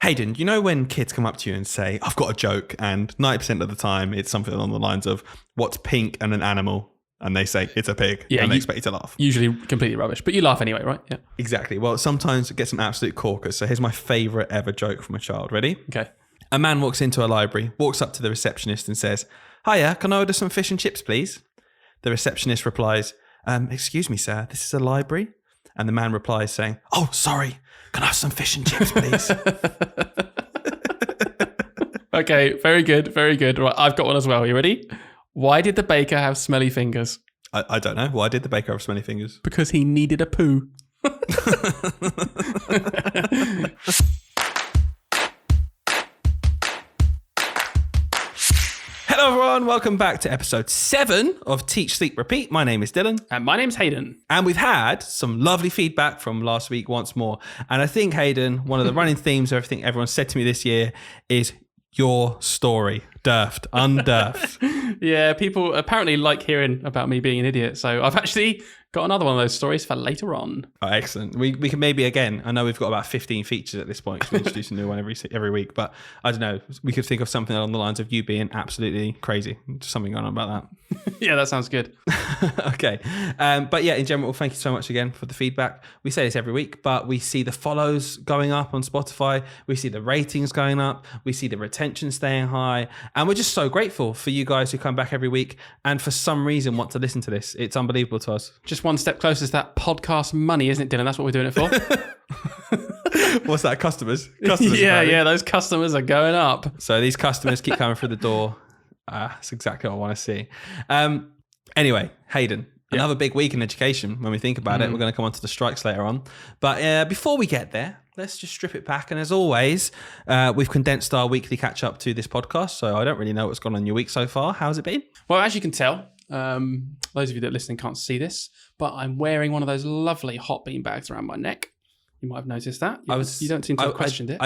Hayden, you know when kids come up to you and say, I've got a joke, and 90% of the time it's something along the lines of, what's pink and an animal? And they say, it's a pig. Yeah, and they expect you to laugh. Usually completely rubbish, but you laugh anyway, right? Yeah. Exactly. Well, sometimes it gets some absolute corkers. So here's my favourite ever joke from a child. Ready? Okay. A man walks into a library, walks up to the receptionist and says, hiya, can I order some fish and chips, please? The receptionist replies, excuse me, sir, this is a library? And the man replies saying, oh, sorry, can I have some fish and chips, please? Okay, very good, very good. Right, I've got one as well. Are you ready? Why did the baker have smelly fingers? I don't know. Why did the baker have smelly fingers? Because he needed a poo. Hello everyone, welcome back to episode 7 of Teach, Sleep, Repeat. My name is Dylan. And my name's Hayden. And we've had some lovely feedback from last week once more. And I think, Hayden, one of the running themes of everything everyone said to me this year is your story. Derfed, undurfed. Yeah, people apparently like hearing about me being an idiot. So I've actually got another one of those stories for later on. Oh, excellent. We can maybe, again, I know we've got about 15 features at this point because we introduce a new one every week. But I don't know, we could think of something along the lines of you being absolutely crazy. Just something going on about that. Yeah, that sounds good. Okay. But yeah, in general, thank you so much again for the feedback. We say this every week, but we see the follows going up on Spotify. We see the ratings going up. We see the retention staying high. And we're just so grateful for you guys who come back every week and for some reason want to listen to this. It's unbelievable to us. Just one step closer to that podcast money, isn't it, Dylan? That's what we're doing it for. What's that? Customers? Yeah, those customers are going up. So these customers keep coming through the door. That's exactly what I want to see. Anyway, Hayden, another big week in education when we think about it. We're going to come on to the strikes later on. But before we get there, let's just strip it back. And as always, we've condensed our weekly catch up to this podcast. So I don't really know what's gone on in your week so far. How's it been? Well, as you can tell, those of you that are listening can't see this, but I'm wearing one of those lovely hot bean bags around my neck. You might have noticed that. You don't seem to have questioned it.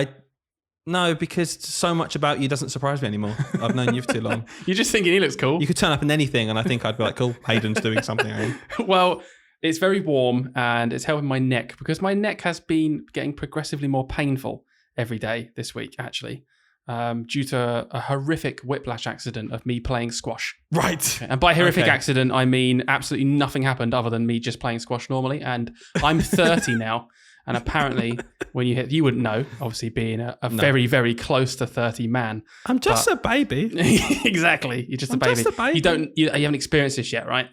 No, because so much about you doesn't surprise me anymore. I've known you for too long. You're just thinking he looks cool. You could turn up in anything and I think I'd be like, cool, Hayden's doing something. Well, it's very warm and it's helping my neck because my neck has been getting progressively more painful every day this week, actually, due to a horrific whiplash accident of me playing squash. Right. And by horrific accident, I mean absolutely nothing happened other than me just playing squash normally. And I'm 30 now. And apparently, when you hit, you wouldn't know, obviously being a very, very close to 30 man. I'm just a baby. Exactly. You're just a baby. You haven't experienced this yet, right?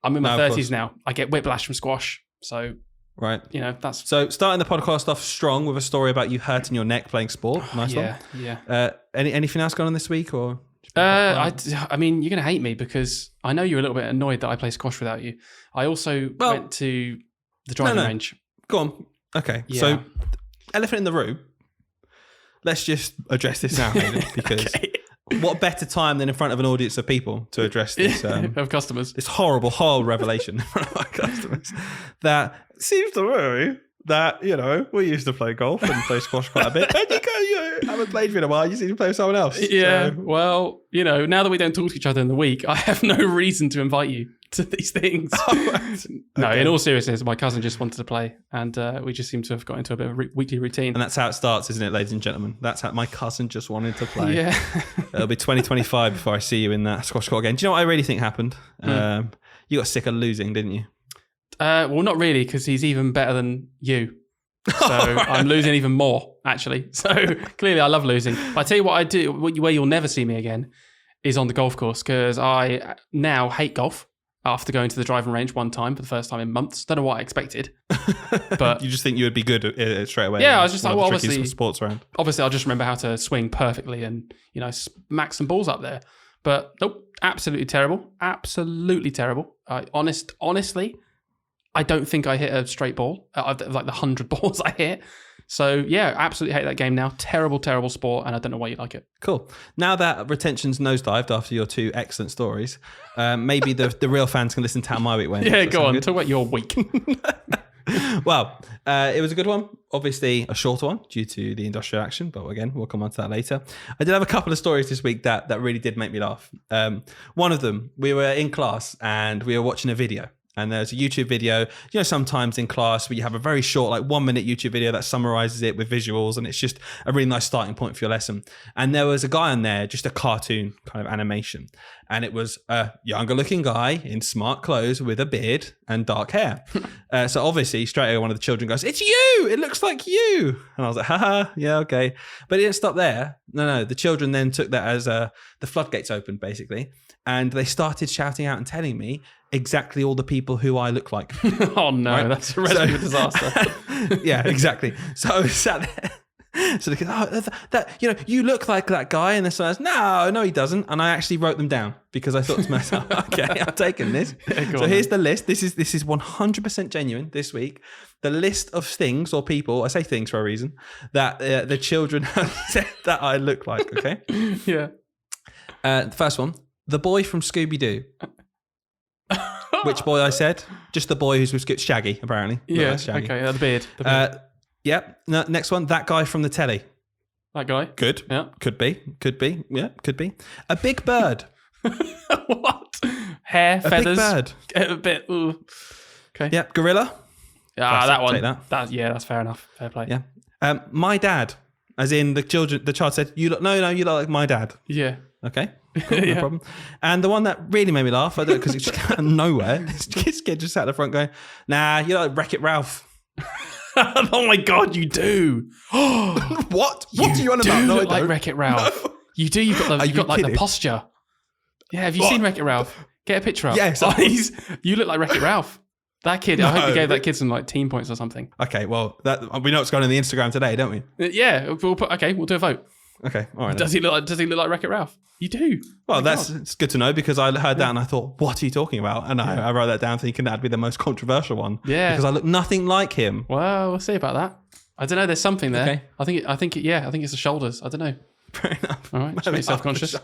I'm in my 30s now. I get whiplash from squash. So, right. that's... So starting the podcast off strong with a story about you hurting your neck playing sport. Nice one. Yeah. Anything else going on this week or? I mean, you're going to hate me because I know you're a little bit annoyed that I play squash without you. I also went to the driving range. Go on. Okay, so elephant in the room. Let's just address this now, Hayden, because what better time than in front of an audience of people to address this of customers, this horrible revelation in front of our customers that seems to worry that we used to play golf and play squash quite a bit, and you haven't played for in a while. You seem to play with someone else. Yeah, so. Well, now that we don't talk to each other in the week, I have no reason to invite you to these things. No, in all seriousness, my cousin just wanted to play and we just seem to have got into a bit of a weekly routine. And that's how it starts, isn't it, ladies and gentlemen? That's how my cousin just wanted to play. Yeah. It'll be 2025 before I see you in that squash court again. Do you know what I really think happened? You got sick of losing, didn't you? Well, not really, because he's even better than you. So I'm losing even more, actually. So clearly I love losing. But I tell you what I do, where you'll never see me again, is on the golf course, because I now hate golf. After going to the driving range one time for the first time in months. Don't know what I expected. But you just think you would be good straight away. Yeah, I was just like, well, obviously sports round. Obviously, I'll just remember how to swing perfectly and, smack some balls up there. But nope, absolutely terrible. Absolutely terrible. Honestly, I don't think I hit a straight ball out of like the 100 balls I hit. So yeah, absolutely hate that game now. Terrible, terrible sport, and I don't know why you like it. Cool. Now that retention's nosedived after your 2 excellent stories, maybe the real fans can listen to how my week went. Yeah, go on. Talk about your week. Well, it was a good one. Obviously, a shorter one due to the industrial action, but again, we'll come on to that later. I did have a couple of stories this week that really did make me laugh. One of them, we were in class and we were watching a video. And there's a YouTube video, sometimes in class where you have a very short, like 1 minute YouTube video that summarizes it with visuals. And it's just a really nice starting point for your lesson. And there was a guy on there, just a cartoon kind of animation. And it was a younger looking guy in smart clothes with a beard and dark hair. So obviously straight away one of the children goes, "It's you! It looks like you!" And I was like, haha, yeah, okay. But it didn't stop there. No. The children then took that as the floodgates opened, basically. And they started shouting out and telling me exactly all the people who I look like. Oh no, right? That's a recipe for disaster. Yeah, exactly. So I was sat there. So they go, you look like that guy. And this one says, no, he doesn't. And I actually wrote them down because I thought to myself, okay, I'm taking this. Yeah, so here's the list. This is 100% genuine this week. The list of things or people, I say things for a reason, that the children have said that I look like, okay? Yeah. The first one, the boy from Scooby-Doo. Which boy I said? Just the boy who's with Shaggy, apparently. Yeah, Shaggy. Okay, the beard. Yeah. No, next one, that guy from the telly. That guy? Good. Yeah. Could be. Yeah, could be. A big bird. What? Hair, feathers. A big bird. A bit. Ooh. Okay. Yeah, gorilla. Ah, that one. Take that. That's fair enough. Fair play. Yeah. My dad. As in the child said, you look like my dad. Yeah. Okay. Cool, no problem. And the one that really made me laugh, I don't because it just came out of nowhere. This kid just sat at the front going, "Nah, you look like Wreck-It Ralph." Oh my God, you do. What? What are you on about? You No, look I like don't. Wreck-It Ralph. No. You do. You've got like the posture. Yeah. Have you seen Wreck-It Ralph? Get a picture up. Yes. You look like Wreck-It Ralph. That kid. I hope you gave that kid some like team points or something. Okay. Well, we know what's going on the Instagram today, don't we? Yeah. We'll do a vote. Okay. All right. Does he look like Wreck-It Ralph? You do. Well, it's good to know because I heard that and I thought, what are you talking about? And I wrote that down thinking that'd be the most controversial one. Yeah. Because I look nothing like him. Well, we'll see about that. I don't know. There's something there. Okay. I think it's the shoulders. I don't know. Fair enough. All right. Just be self-conscious.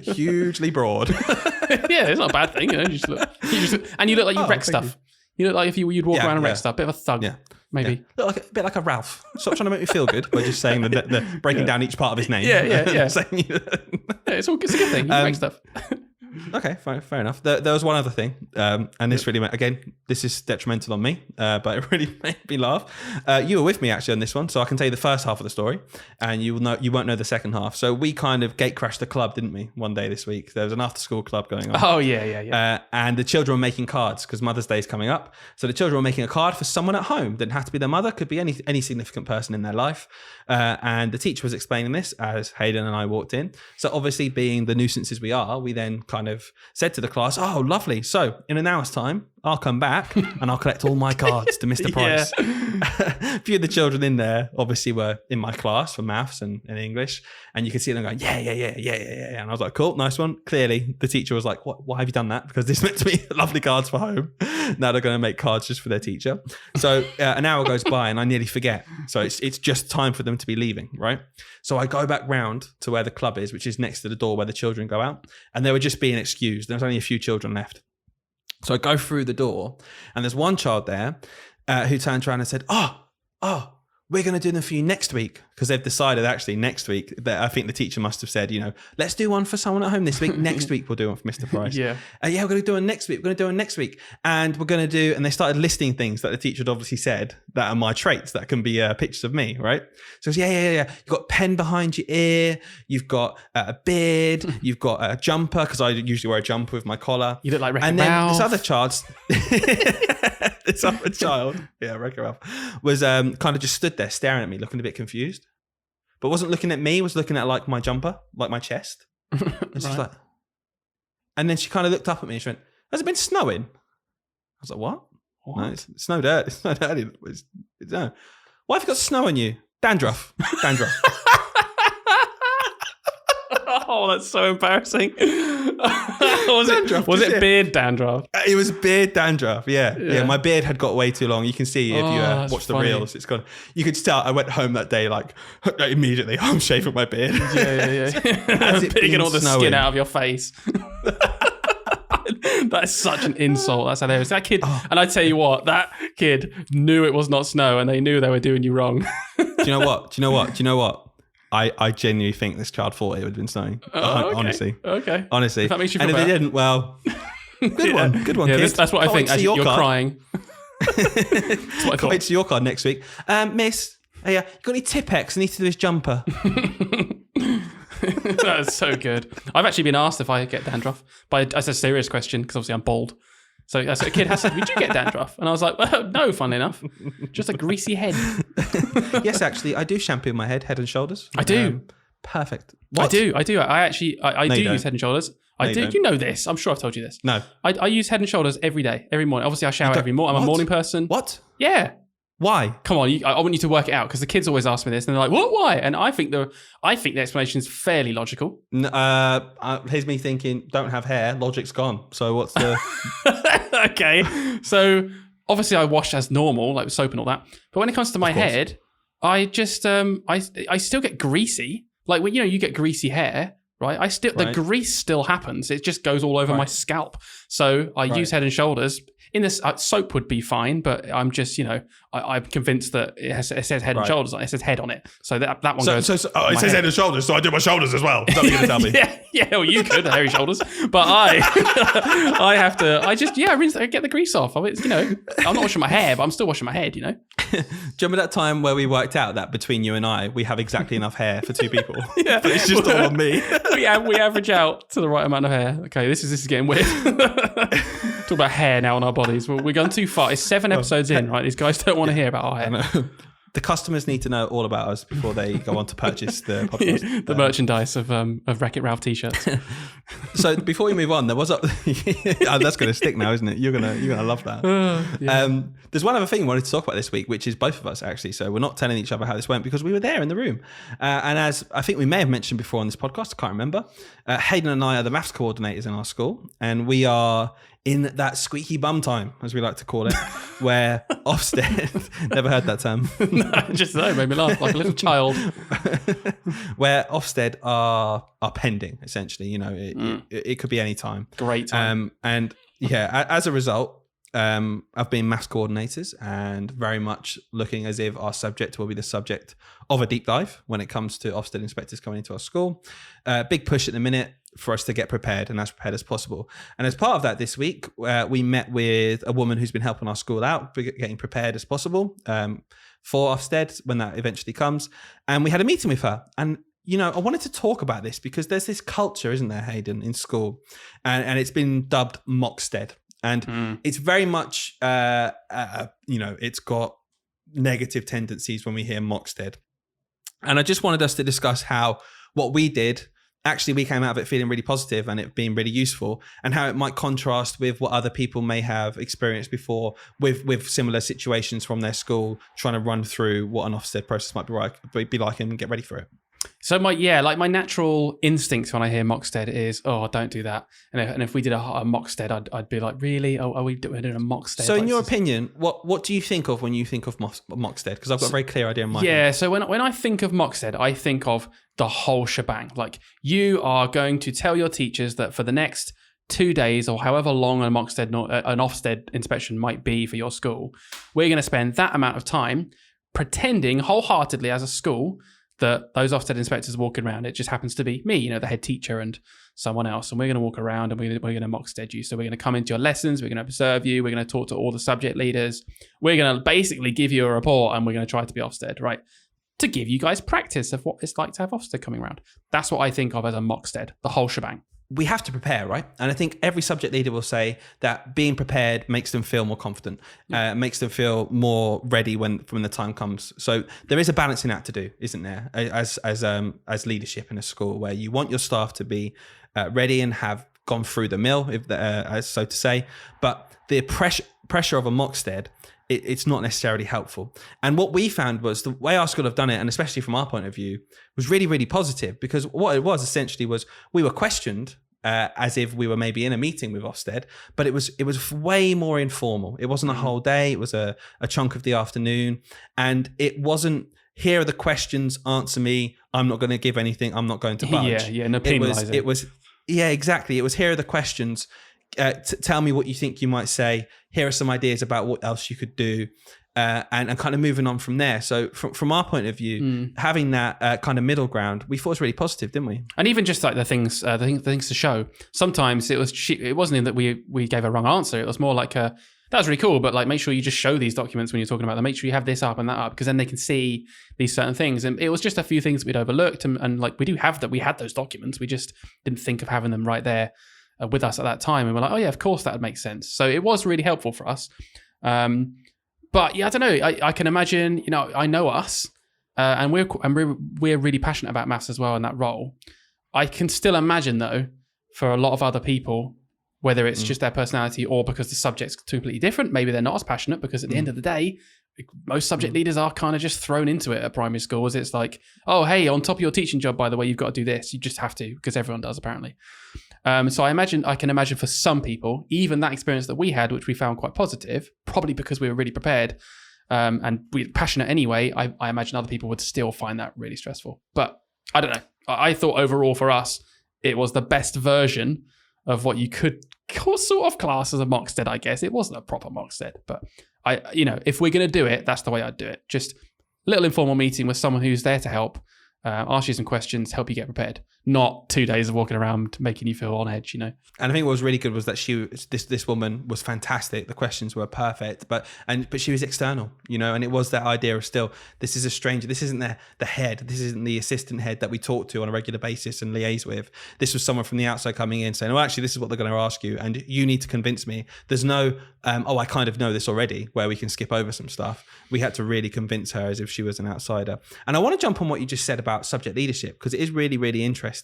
Hugely broad. Yeah, it's not a bad thing. You look like you wreck stuff. You look like if you'd walk around and wreck stuff. Bit of a thug. Yeah. Maybe. Yeah. Look like a bit like a Ralph. Stop trying to make me feel good by just saying the breaking down each part of his name. Yeah. It's a good thing. You wreck stuff. Okay, fair enough. There was one other thing, and this really this is detrimental on me, but it really made me laugh. You were with me actually on this one, so I can tell you the first half of the story, and you won't know the second half. So we kind of gate crashed the club, didn't we? One day this week, there was an after school club going on. Oh yeah. And the children were making cards because Mother's Day is coming up. So the children were making a card for someone at home. Didn't have to be their mother, could be any significant person in their life. And the teacher was explaining this as Hayden and I walked in. So obviously, being the nuisances we are, we then kind of said to the class, "Oh, lovely. So in an hour's time, I'll come back and I'll collect all my cards to Mr. Price." A few of the children in there obviously were in my class for maths and English. And you could see them going, yeah. And I was like, cool, nice one. Clearly, the teacher was like, why have you done that? Because this meant to be lovely cards for home. Now they're going to make cards just for their teacher. So an hour goes by and I nearly forget. So it's just time for them to be leaving, right? So I go back round to where the club is, which is next to the door where the children go out. And they were just being excused. There was only a few children left. So I go through the door and there's one child there who turned around and said, oh, we're going to do them for you next week. Because they've decided actually next week that I think the teacher must have said, let's do one for someone at home this week. Next week, we'll do one for Mr. Price. Yeah. We're going to do one next week. We're going to do one next week. And we're going to do, and they started listing things that the teacher had obviously said that are my traits that can be pictures of me, right? So yeah. You've got a pen behind your ear. You've got a beard. You've got a jumper, because I usually wear a jumper with my collar. You look like Wreck-It And then Ralph. this other child, Wreck-It Ralph, was kind of just stood there staring at me, looking a bit confused. But wasn't looking at me, was looking at like my jumper, like my chest. And she's like, and then she kind of looked up at me and she went, "Has it been snowing?" I was like, what? No, it's snowed early. It's snowed early. No. Why have you got snow on you? Dandruff. Oh, that's so embarrassing. Was it beard dandruff? It was beard dandruff, yeah. My beard had got way too long. You can see if you watch the reels. It's gone. You could start. I went home that day like immediately. I'm shaving my beard. Yeah. Picking all the skin out of your face. That's such an insult. That's hilarious. That kid, and I tell you what, that kid knew it was not snow, and they knew they were doing you wrong. Do you know what? I genuinely think this child thought it would have been snowing. Okay. Honestly. Okay. Honestly. If that makes you feel and if better. they didn't, well, Good one. Good one, Yeah, kid. that's what I think. Can't wait to see As your you're card. crying. That's what I Can't thought. wait to see your card next week. Miss, you got any Tipp-Ex? I need to do his jumper. That's so good. I've actually been asked if I get dandruff, but that's a serious question because obviously I'm bald. So a kid has said, "Would you get dandruff?" And I was like, "Well, no, funnily enough, just a greasy head." Yes, actually, I do shampoo my Head and Shoulders. I do. Perfect. I do. I do No, do you use Head and Shoulders. I you do. don't. You know this. I'm sure I've told you this. No. I use Head and Shoulders every day, every morning. Obviously, I shower don't- every morning. I'm a what? morning person. What? Yeah. Why? Come on, I want you to work it out because the kids always ask me this, and they're like, "What? Why?" And I think the explanation is fairly logical. Here's me thinking, don't have hair, logic's gone. So what's the... Okay, so obviously I wash as normal, like with soap and all that. But when it comes to my course. head, I just I still get greasy. Like when you get greasy hair, right? The Right. grease still happens. It just goes all over my scalp. So I use Head and Shoulders. In this soap would be fine, but I'm just I'm convinced that it says Head and Shoulders. It says head on it, so that one goes. it says head and shoulders, so I do my shoulders as well. Is that what you're going to tell me? Yeah, well, you could hairy shoulders, but I have to. I get the grease off. I'm not washing my hair, but I'm still washing my head. Do you remember that time where we worked out that between you and I, we have exactly enough hair for two people? Yeah, But it's just all on me. we average out to the right amount of hair. Okay, this is getting weird. Talk about hair now on our bodies. Well, we're going too far. It's 7 episodes in, right? These guys don't want to hear about our hair. The customers need to know all about us before they go on to purchase the podcast. The merchandise of Wreck-It Ralph t-shirts. So before we move on, there was that's going to stick now, isn't it? You're gonna love that. Yeah. There's one other thing we wanted to talk about this week, which is both of us actually. So we're not telling each other how this went because we were there in the room. And as I think we may have mentioned before on this podcast, I can't remember. Hayden and I are the maths coordinators in our school, and we are in that squeaky bum time, as we like to call it, where Ofsted, never heard that term. Just made me laugh like a little child. Where Ofsted are pending, essentially. It could be any time. Great time. And as a result, I've been maths coordinators and very much looking as if our subject will be the subject of a deep dive when it comes to Ofsted inspectors coming into our school. Big push at the minute for us to get prepared and as prepared as possible. And as part of that this week, we met with a woman who's been helping our school out, getting prepared as possible for Ofsted when that eventually comes. And we had a meeting with her. And I wanted to talk about this because there's this culture, isn't there, Hayden, in school? And it's been dubbed Mocksted. And it's very much, it's got negative tendencies when we hear Mocksted. And I just wanted us to discuss how what we did, actually we came out of it feeling really positive and it being really useful, and how it might contrast with what other people may have experienced before with similar situations from their school, trying to run through what an Ofsted process might be like and get ready for it. So my natural instinct when I hear Mocksted is, oh, don't do that. And if we did a Mocksted, I'd be like, really? Oh, are we doing a Mocksted? So in your opinion, what do you think of when you think of Mocksted? Because I've got a very clear idea in mind. Yeah, so when I think of Mocksted, I think of the whole shebang. Like, you are going to tell your teachers that for the next 2 days or however long an Ofsted inspection might be for your school, we're going to spend that amount of time pretending wholeheartedly as a school that those Ofsted inspectors are walking around. It just happens to be me, the head teacher and someone else. And we're going to walk around and we're going to Mocksted you. So we're going to come into your lessons. We're going to observe you. We're going to talk to all the subject leaders. We're going to basically give you a report and we're going to try to be Ofsted, right? To give you guys practice of what it's like to have Ofsted coming around. That's what I think of as a Mocksted, the whole shebang. We have to prepare, right? And I think every subject leader will say that being prepared makes them feel more confident, makes them feel more ready when the time comes. So there is a balancing act to do, isn't there? As leadership in a school, where you want your staff to be ready and have gone through the mill, as so to say, but the pressure of a Mocksted, it's not necessarily helpful. And what we found was the way our school have done it, and especially from our point of view, was really, really positive, because what it was essentially was we were questioned as if we were maybe in a meeting with Ofsted, but it was way more informal. It wasn't a whole day. It was a chunk of the afternoon, and it wasn't, here are the questions, answer me. I'm not going to give anything. I'm not going to budge. No penalising. It was, exactly. It was, here are the questions. Tell me what you think you might say. Here are some ideas about what else you could do. and kind of moving on from there. So from our point of view, having that kind of middle ground, we thought was really positive, didn't we? And even just like the things to show. Sometimes it wasn't in that we gave a wrong answer. It was more like that was really cool, but like make sure you just show these documents when you're talking about them. Make sure you have this up and that up, because then they can see these certain things. And it was just a few things we'd overlooked, and like we had those documents. We just didn't think of having them right there with us at that time. And we're like, oh yeah, of course that would make sense. So it was really helpful for us. But yeah, I don't know. I can imagine. I know us, and we're really passionate about maths as well in that role. I can still imagine though, for a lot of other people, whether it's just their personality or because the subject's completely different, maybe they're not as passionate, because at the end of the day, most subject leaders are kind of just thrown into it at primary schools. It's like, oh, hey, on top of your teaching job, by the way, you've got to do this. You just have to, because everyone does apparently. So I can imagine for some people, even that experience that we had, which we found quite positive, probably because we were really prepared and we're passionate anyway, I imagine other people would still find that really stressful. But I don't know. I thought overall for us, it was the best version of what you could sort of class as a mock stead, I guess. It wasn't a proper mock stead, but if we're going to do it, that's the way I'd do it. Just a little informal meeting with someone who's there to help, ask you some questions, help you get prepared. Not 2 days of walking around making you feel on edge, And I think what was really good was that this woman was fantastic. The questions were perfect, but she was external, and it was that idea of still, this is a stranger. This isn't the head. This isn't the assistant head that we talk to on a regular basis and liaise with. This was someone from the outside coming in saying, oh, actually, this is what they're going to ask you, and you need to convince me. There's no, I kind of know this already, where we can skip over some stuff. We had to really convince her as if she was an outsider. And I want to jump on what you just said about subject leadership, because it is really, really interesting.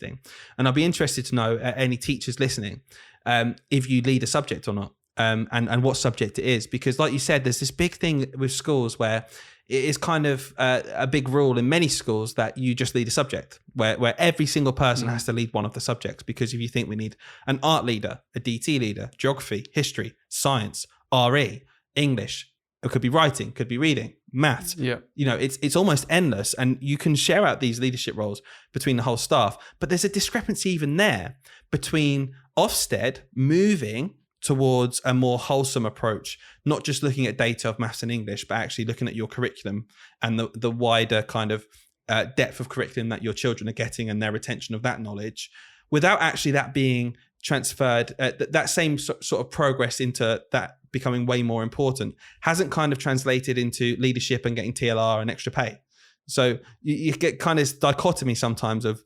And I'll be interested to know, any teachers listening, if you lead a subject or not, and what subject it is. Because like you said, there's this big thing with schools where it is kind of a big rule in many schools that you just lead a subject, where every single person has to lead one of the subjects. Because if you think we need an art leader, a DT leader, geography, history, science, RE, English, it could be writing, could be reading, maths. Yeah. It's almost endless, and you can share out these leadership roles between the whole staff. But there's a discrepancy even there between Ofsted moving towards a more wholesome approach, not just looking at data of maths and English, but actually looking at your curriculum and the wider kind of depth of curriculum that your children are getting and their retention of that knowledge, without actually that being transferred, that same sort of progress into that becoming way more important, hasn't kind of translated into leadership and getting TLR and extra pay. So you get kind of this dichotomy sometimes of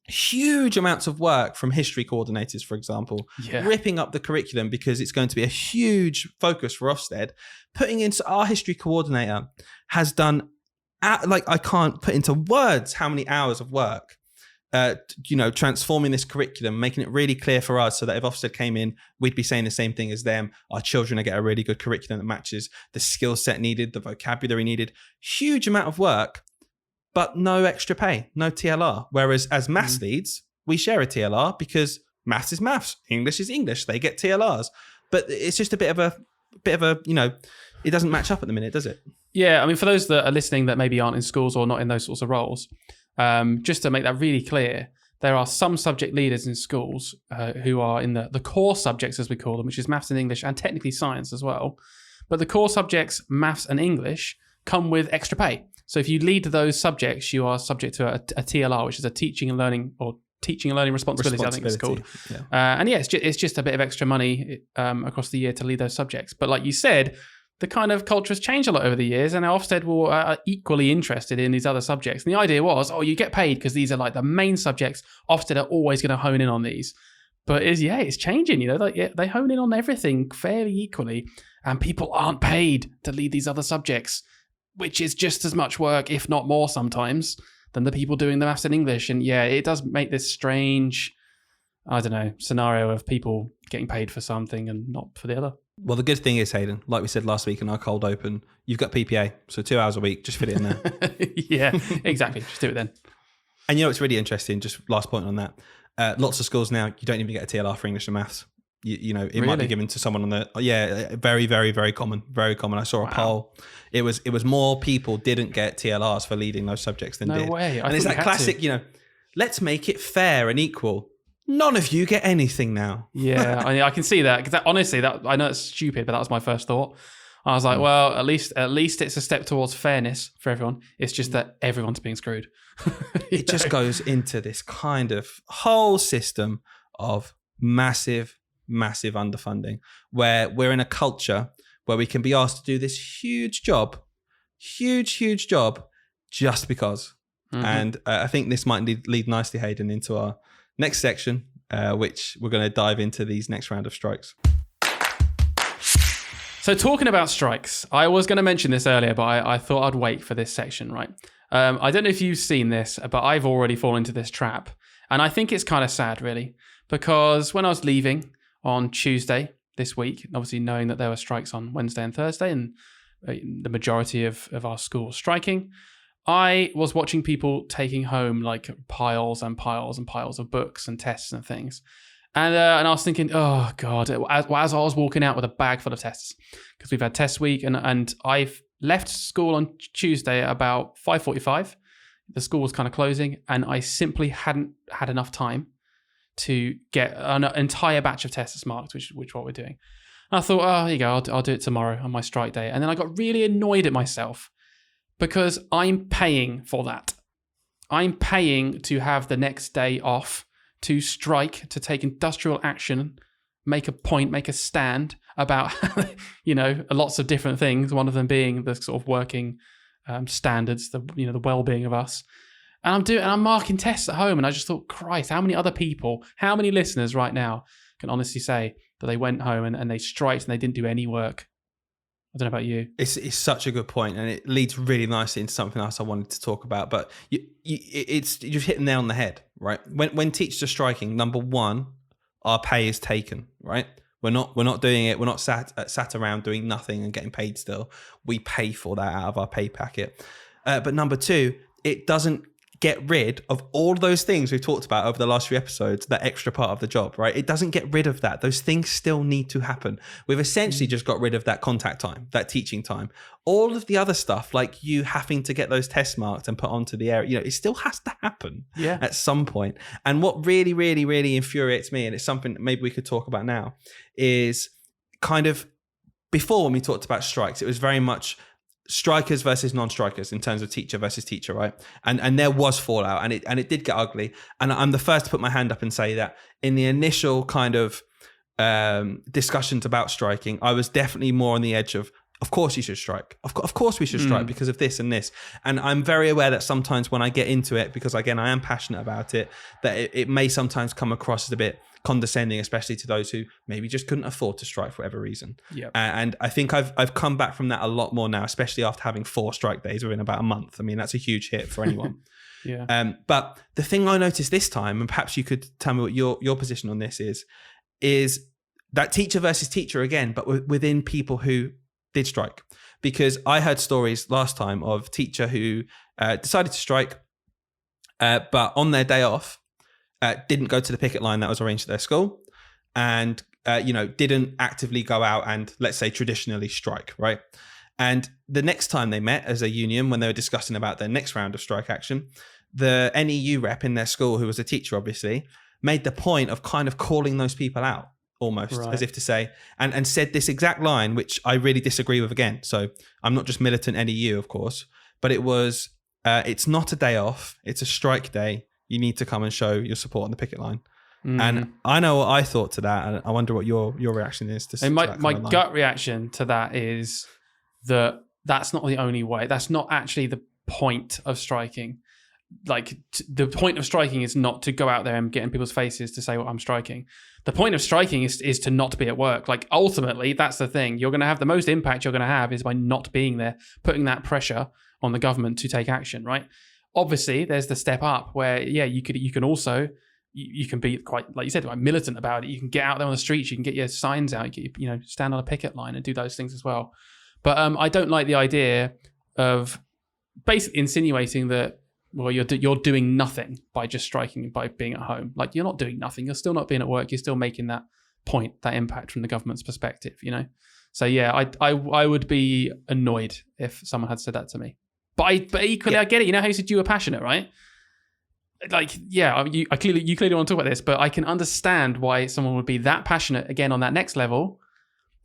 huge amounts of work from history coordinators, for example, ripping up the curriculum because it's going to be a huge focus for Ofsted. Putting into our history coordinator has done, I can't put into words how many hours of work, transforming this curriculum, making it really clear for us so that if Ofsted came in, we'd be saying the same thing as them. Our children are get a really good curriculum that matches the skill set needed, the vocabulary needed. Huge amount of work, but no extra pay, no TLR. Whereas as maths leads, we share a TLR because maths is maths, English is English. They get TLRs, but it's just a bit of a, it doesn't match up at the minute, does it? Yeah, I mean, for those that are listening that maybe aren't in schools or not in those sorts of roles, just to make that really clear, there are some subject leaders in schools who are in the core subjects, as we call them, which is maths and English and technically science as well. But the core subjects, maths and English, come with extra pay. So if you lead those subjects, you are subject to a TLR, which is a teaching and learning responsibility, I think it's called. Yeah. It's just a bit of extra money across the year to lead those subjects. But like you said, the kind of culture has changed a lot over the years, and Ofsted were equally interested in these other subjects. And the idea was, you get paid because these are like the main subjects. Ofsted are always going to hone in on these. But it's changing, they hone in on everything fairly equally, and people aren't paid to lead these other subjects, which is just as much work, if not more sometimes, than the people doing the maths and English. And it does make this strange, scenario of people getting paid for something and not for the other. Well, the good thing is, Hayden, like we said last week in our cold open, you've got PPA, so 2 hours a week, just fit it in there. Yeah, exactly. Just do it then. And it's really interesting, just last point on that. Lots of schools now, you don't even get a TLR for English and maths. It might be given to someone on the, very, very, very common, very common. I saw a poll. It was more people didn't get TLRs for leading those subjects than did. No way. And it's that classic, let's make it fair and equal. None of you get anything now. Yeah, I can see that. Because honestly, I know it's stupid, but that was my first thought. I was like, well, at least it's a step towards fairness for everyone. It's just that everyone's being screwed. It just goes into this kind of whole system of massive underfunding, where we're in a culture where we can be asked to do this huge job just because. And I think this might lead nicely, Hayden, into our next section, which we're going to dive into these next round of strikes. So talking about strikes, I was going to mention this earlier, but I thought I'd wait for this section, right? I don't know if you've seen this, but I've already fallen into this trap. And I think it's kind of sad, really, because when I was leaving on Tuesday this week, obviously knowing that there were strikes on Wednesday and Thursday, and the majority of our school was striking, I was watching people taking home like piles and piles and piles of books and tests and things. And I was thinking, oh, God, as I was walking out with a bag full of tests, because we've had test week, and I've left school on Tuesday at about 5:45. The school was kind of closing, and I simply hadn't had enough time to get an entire batch of tests marked, which is what we're doing. And I thought, oh, here you go, I'll do it tomorrow on my strike day. And then I got really annoyed at myself because I'm paying for that. I'm paying to have the next day off, to strike, to take industrial action, make a point, make a stand about, lots of different things. One of them being the sort of working standards, the well-being of us. And I'm marking tests at home. And I just thought, Christ, how many other people, how many listeners right now can honestly say that they went home and they striked and they didn't do any work? I don't know about you. It's such a good point, and it leads really nicely into something else I wanted to talk about. But you've hit the nail on the head, right? When teachers are striking, number one, our pay is taken, right? We're not doing it. We're not sat around doing nothing and getting paid still. We pay for that out of our pay packet. But number two, it doesn't get rid of all those things we've talked about over the last few episodes, that extra part of the job, right? It doesn't get rid of that. Those things still need to happen. We've essentially just got rid of that contact time, that teaching time. All of the other stuff, like you having to get those tests marked and put onto the area, it still has to happen at some point. And what really, really, really infuriates me, and it's something that maybe we could talk about now, is kind of before, when we talked about strikes, it was very much strikers versus non-strikers in terms of teacher versus teacher, right? And there was fallout, and it did get ugly. And I'm the first to put my hand up and say that in the initial kind of discussions about striking, I was definitely more on the edge of course you should strike. Of course we should strike because of this and this. And I'm very aware that sometimes when I get into it, because again, I am passionate about it, that it may sometimes come across as a bit condescending, especially to those who maybe just couldn't afford to strike for whatever reason. Yep. And I think I've come back from that a lot more now, especially after having 4 strike days within about a month. I mean, that's a huge hit for anyone. Yeah. But the thing I noticed this time, and perhaps you could tell me what your position on this is that teacher versus teacher again, but within people who did strike. Because I heard stories last time of teacher who decided to strike, but on their day off, didn't go to the picket line that was arranged at their school, and didn't actively go out and, let's say, traditionally strike, right? And the next time they met as a union, when they were discussing about their next round of strike action, the NEU rep in their school, who was a teacher obviously, made the point of kind of calling those people out almost, right, as if to say, and said this exact line, which I really disagree with again. So I'm not just militant NEU, of course, but it was, it's not a day off, it's a strike day. You need to come and show your support on the picket line. And I know what I thought to that, and I wonder what your reaction is to that. My gut reaction to that is that that's not the only way. That's not actually the point of striking. Like, the point of striking is not to go out there and get in people's faces to say, well, I'm striking. The point of striking is to not be at work. Like, ultimately, that's the thing. You're going to have the most impact you're going to have is by not being there, putting that pressure on the government to take action, right? Obviously, there's the step up where, you can also, you can be quite, like you said, like militant about it. You can get out there on the streets, you can get your signs out, stand on a picket line and do those things as well. But I don't like the idea of basically insinuating that, well, you're doing nothing by just striking and by being at home. Like, you're not doing nothing. You're still not being at work. You're still making that point, that impact from the government's perspective, So yeah, I would be annoyed if someone had said that to me. But equally, I get it. You know how you said you were passionate, right? Like, yeah, you clearly want to talk about this, but I can understand why someone would be that passionate again on that next level,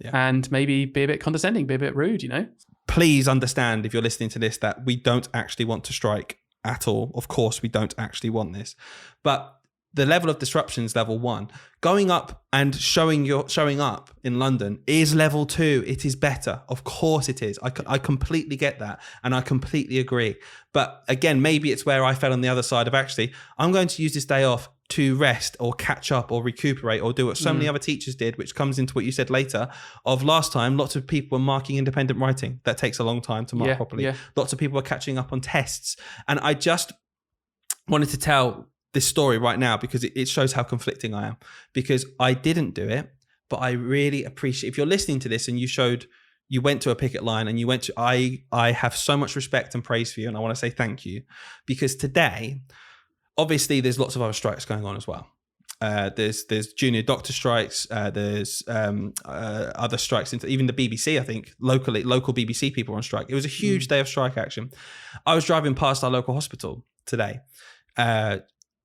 and maybe be a bit condescending, be a bit rude, you know? Please understand, if you're listening to this, that we don't actually want to strike at all. Of course, we don't actually want this. But the level of disruption is level 1. Going up and showing up in London is level 2. It is better. Of course it is. I completely get that. And I completely agree. But again, maybe it's where I fell on the other side of actually, I'm going to use this day off to rest or catch up or recuperate or do what so many other teachers did, which comes into what you said later of last time. Lots of people were marking independent writing. That takes a long time to mark properly. Yeah. Lots of people were catching up on tests. And I just wanted to tell this story right now because it shows how conflicting I am, because I didn't do it, but I really appreciate, if you're listening to this and you went to a picket line and I have so much respect and praise for you. And I want to say thank you, because today, obviously there's lots of other strikes going on as well. There's junior doctor strikes. There's other strikes. Even the BBC, I think, local BBC people are on strike. It was a huge day of strike action. I was driving past our local hospital today,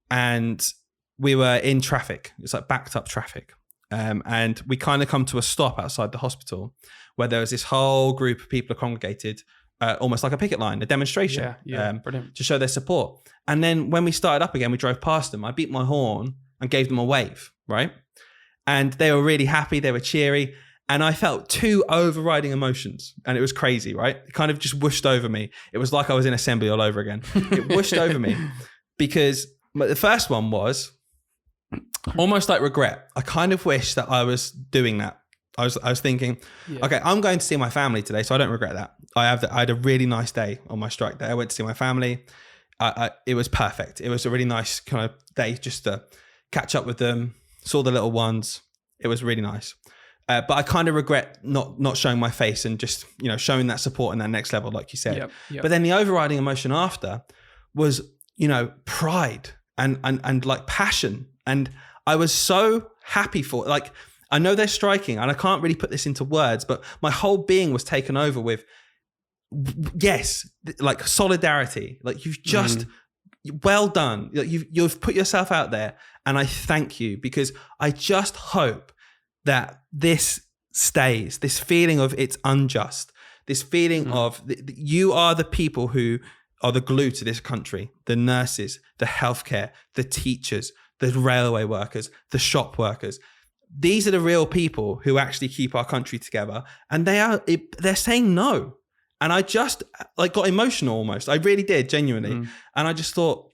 and we were in traffic. It's like backed up traffic. And we kind of come to a stop outside the hospital where there was this whole group of people congregated, almost like a picket line, a demonstration, to show their support. And then when we started up again, we drove past them. I beat my horn and gave them a wave, right? And they were really happy. They were cheery. And I felt 2 overriding emotions. And it was crazy, right? It kind of just whooshed over me. It was like I was in assembly all over again. It whooshed over me because the first one was almost like regret. I kind of wish that I was doing that. I was thinking, okay, I'm going to see my family today, so I don't regret that. I had a really nice day on my strike day. I went to see my family. It was perfect. It was a really nice kind of day just to catch up with them, saw the little ones. It was really nice. But I kind of regret not showing my face and just, showing that support in that next level, like you said. Yep. But then the overriding emotion after was, pride and like passion. And I was so happy for, like, I know they're striking and I can't really put this into words, but my whole being was taken over with, yes, like solidarity. Like you've just, well done. You've put yourself out there, and I thank you, because I just hope that this stays, this feeling of it's unjust, this feeling of you are the people who are the glue to this country, the nurses, the healthcare, the teachers, the railway workers, the shop workers. These are the real people who actually keep our country together, and they're saying no. And I just got emotional almost. I really did, genuinely. And I just thought,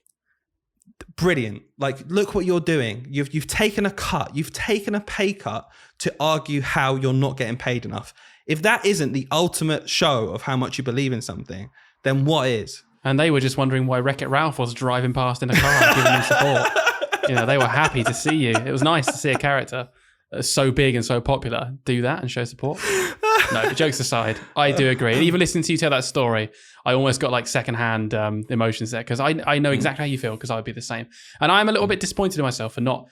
brilliant. Like, look what you're doing. You've taken a cut. You've taken a pay cut to argue how you're not getting paid enough. If that isn't the ultimate show of how much you believe in something, then what is? And they were just wondering why Wreck-It Ralph was driving past in a car giving them support. They were happy to see you. It was nice to see a character so big and so popular do that and show support. No, but jokes aside, I do agree. And even listening to you tell that story, I almost got like secondhand emotions there, because I know exactly how you feel, because I would be the same. And I'm a little bit disappointed in myself for not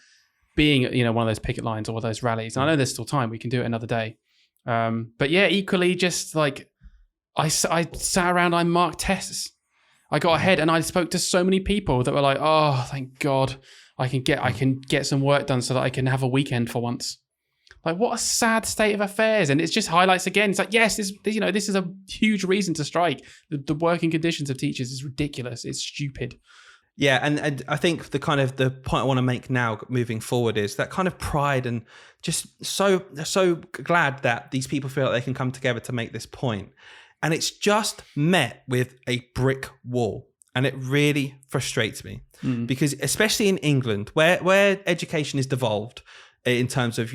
being, one of those picket lines or those rallies. And I know there's still time. We can do it another day. But yeah, equally, just like I sat around, I marked tests. I got ahead and I spoke to so many people that were like, oh, thank God I can get some work done so that I can have a weekend for once. Like, what a sad state of affairs. And it just highlights again, it's like, yes, this is a huge reason to strike. The working conditions of teachers is ridiculous. It's stupid. Yeah, and I think the point I want to make now moving forward is that kind of pride, and just so glad that these people feel like they can come together to make this point. And it's just met with a brick wall. And it really frustrates me because, especially in England, where education is devolved in terms of,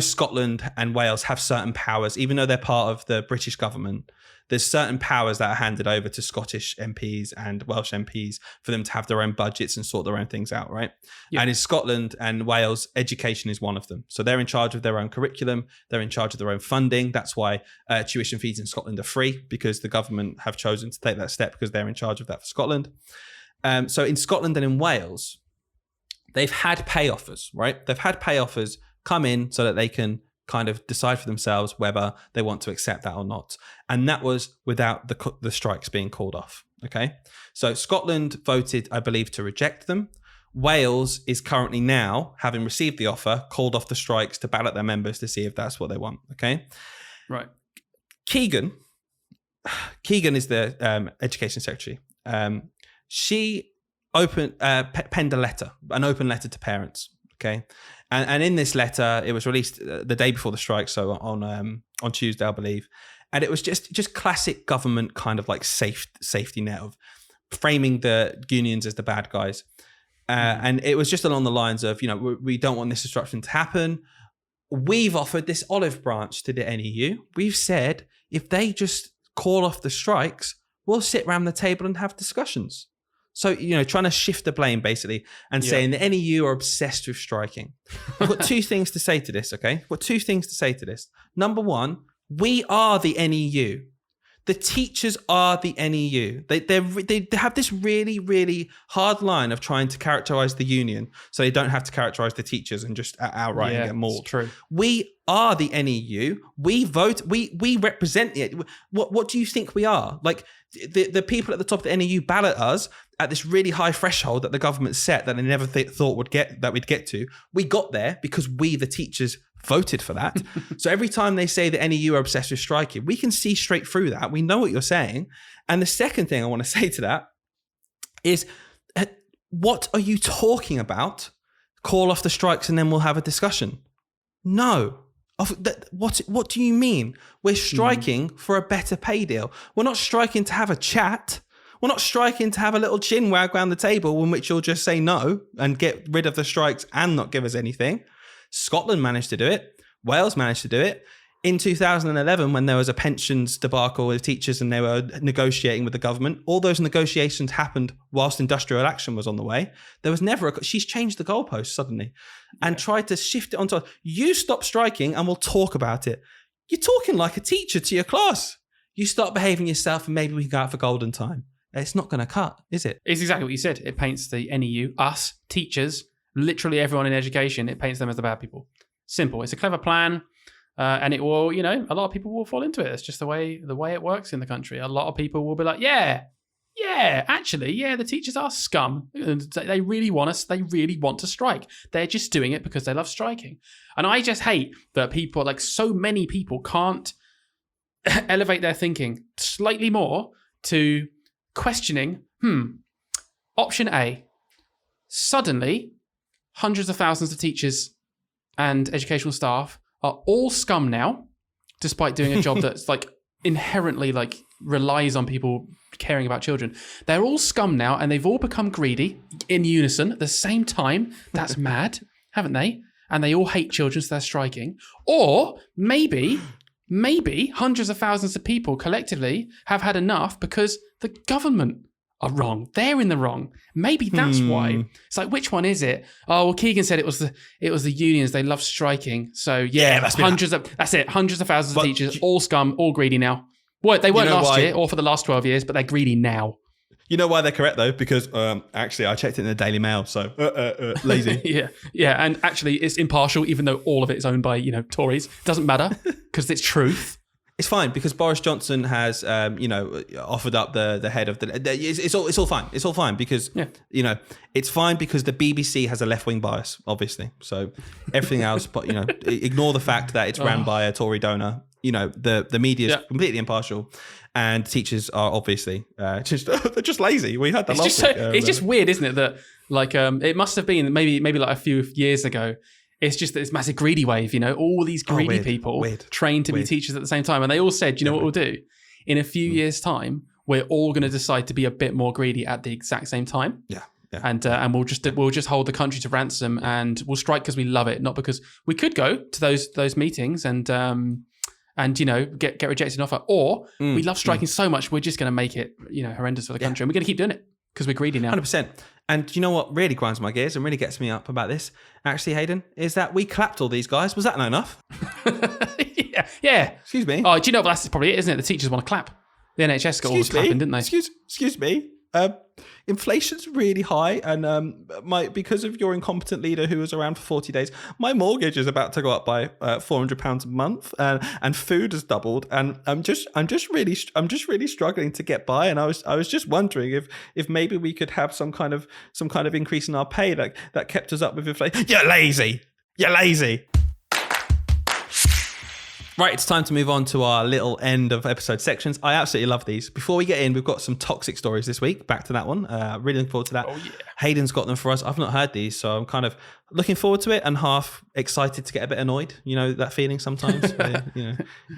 Scotland and Wales have certain powers, even though they're part of the British government. There's certain powers that are handed over to Scottish MPs and Welsh MPs for them to have their own budgets and sort their own things out, right? Yep. And in Scotland and Wales, education is one of them. So they're in charge of their own curriculum. They're in charge of their own funding. That's why tuition fees in Scotland are free, because the government have chosen to take that step because they're in charge of that for Scotland. So in Scotland and in Wales, they've had pay offers, right? They've had pay offers come in so that they can kind of decide for themselves whether they want to accept that or not. And that was without the strikes being called off. Okay. So Scotland voted, I believe, to reject them. Wales is currently now, having received the offer, called off the strikes to ballot their members to see if that's what they want. Okay. Right. Keegan is the education secretary. She penned an open letter to parents. Okay. And in this letter, it was released the day before the strike, so on Tuesday, I believe. And it was just classic government kind of like safety net of framing the unions as the bad guys. And it was just along the lines of, we don't want this disruption to happen. We've offered this olive branch to the NEU. We've said if they just call off the strikes, we'll sit around the table and have discussions. So, trying to shift the blame basically and saying the NEU are obsessed with striking. I've got two things to say to this, okay? Number one, we are the NEU. The teachers are the NEU. They have this really, really hard line of trying to characterize the union so they don't have to characterize the teachers and just outright and get mauled. True. We are the NEU. We vote. We represent it. What do you think we are? Like the people at the top of the NEU ballot us at this really high threshold that the government set that they never thought we'd get to. We got there because we, the teachers, voted for that. So every time they say the NEU are obsessed with striking, we can see straight through that. We know what you're saying. And the second thing I want to say to that is, what are you talking about? Call off the strikes and then we'll have a discussion. No. What do you mean? We're striking for a better pay deal. We're not striking to have a chat. We're not striking to have a little chin wag around the table in which you'll just say no and get rid of the strikes and not give us anything. Scotland managed to do it. Wales managed to do it. In 2011, when there was a pensions debacle with teachers and they were negotiating with the government, all those negotiations happened whilst industrial action was on the way. There was never she's changed the goalpost suddenly and tried to shift it onto, you stop striking and we'll talk about it. You're talking like a teacher to your class. You start behaving yourself and maybe we can go out for golden time. It's not going to cut, is it? It's exactly what you said. It paints the NEU, us, teachers, literally everyone in education, it paints them as the bad people. Simple. It's a clever plan. And it will, a lot of people will fall into it. It's just the way it works in the country. A lot of people will be like, the teachers are scum. They really want us. They really want to strike. They're just doing it because they love striking. And I just hate that people, like so many people, can't elevate their thinking slightly more to questioning, option A, suddenly hundreds of thousands of teachers and educational staff are all scum now, despite doing a job that's like inherently like relies on people caring about children. They're all scum now and they've all become greedy in unison at the same time. That's mad, haven't they? And they all hate children, so they're striking. Or maybe hundreds of thousands of people collectively have had enough because the government are wrong. They're in the wrong. Maybe that's why. It's like, which one is it? Oh, well, Keegan said it was the unions. They love striking. So hundreds of thousands of teachers, all scum, all greedy now. Well, they weren't last year or for the last 12 years, but they're greedy now. You know why they're correct though? Because actually, I checked it in the Daily Mail, so lazy. yeah, and actually, it's impartial, even though all of it is owned by Tories. It doesn't matter because it's truth. It's fine because Boris Johnson has, offered up the head of the. It's all fine. It's all fine because it's fine because the BBC has a left wing bias, obviously. So everything else, but ignore the fact that it's ran by a Tory donor. The media is completely impartial, and teachers are obviously they're just lazy. We had that last week. It's just weird, isn't it? That it must have been maybe like a few years ago. It's just this massive greedy wave, all these greedy people trained to be teachers at the same time. And they all said, what we'll do? In a few years' time, we're all going to decide to be a bit more greedy at the exact same time. Yeah. And we'll just hold the country to ransom and we'll strike because we love it, not because we could go to those meetings and get rejected an offer, or we love striking so much we're just going to make it horrendous for the country, and we're going to keep doing it because we're greedy now. 100%. And do you know what really grinds my gears and really gets me up about this, actually, Hayden, is that we clapped all these guys. Was that not enough? Yeah. Excuse me. Oh, do you know what? That's probably it, isn't it? The teachers want to clap. The NHS got all the clapping, didn't they? Excuse me. inflation's really high, and because of your incompetent leader who was around for 40 days, my mortgage is about to go up by £400 a month, and food has doubled, and I'm just really struggling to get by. And I was just wondering if maybe we could have some kind of increase in our pay that kept us up with inflation. You're lazy. Right, it's time to move on to our little end of episode sections. I absolutely love these. Before we get in, we've got some toxic stories this week. Back to that one. Really looking forward to that. Oh, yeah. Hayden's got them for us. I've not heard these, so I'm kind of looking forward to it and half excited to get a bit annoyed. You know, that feeling sometimes where,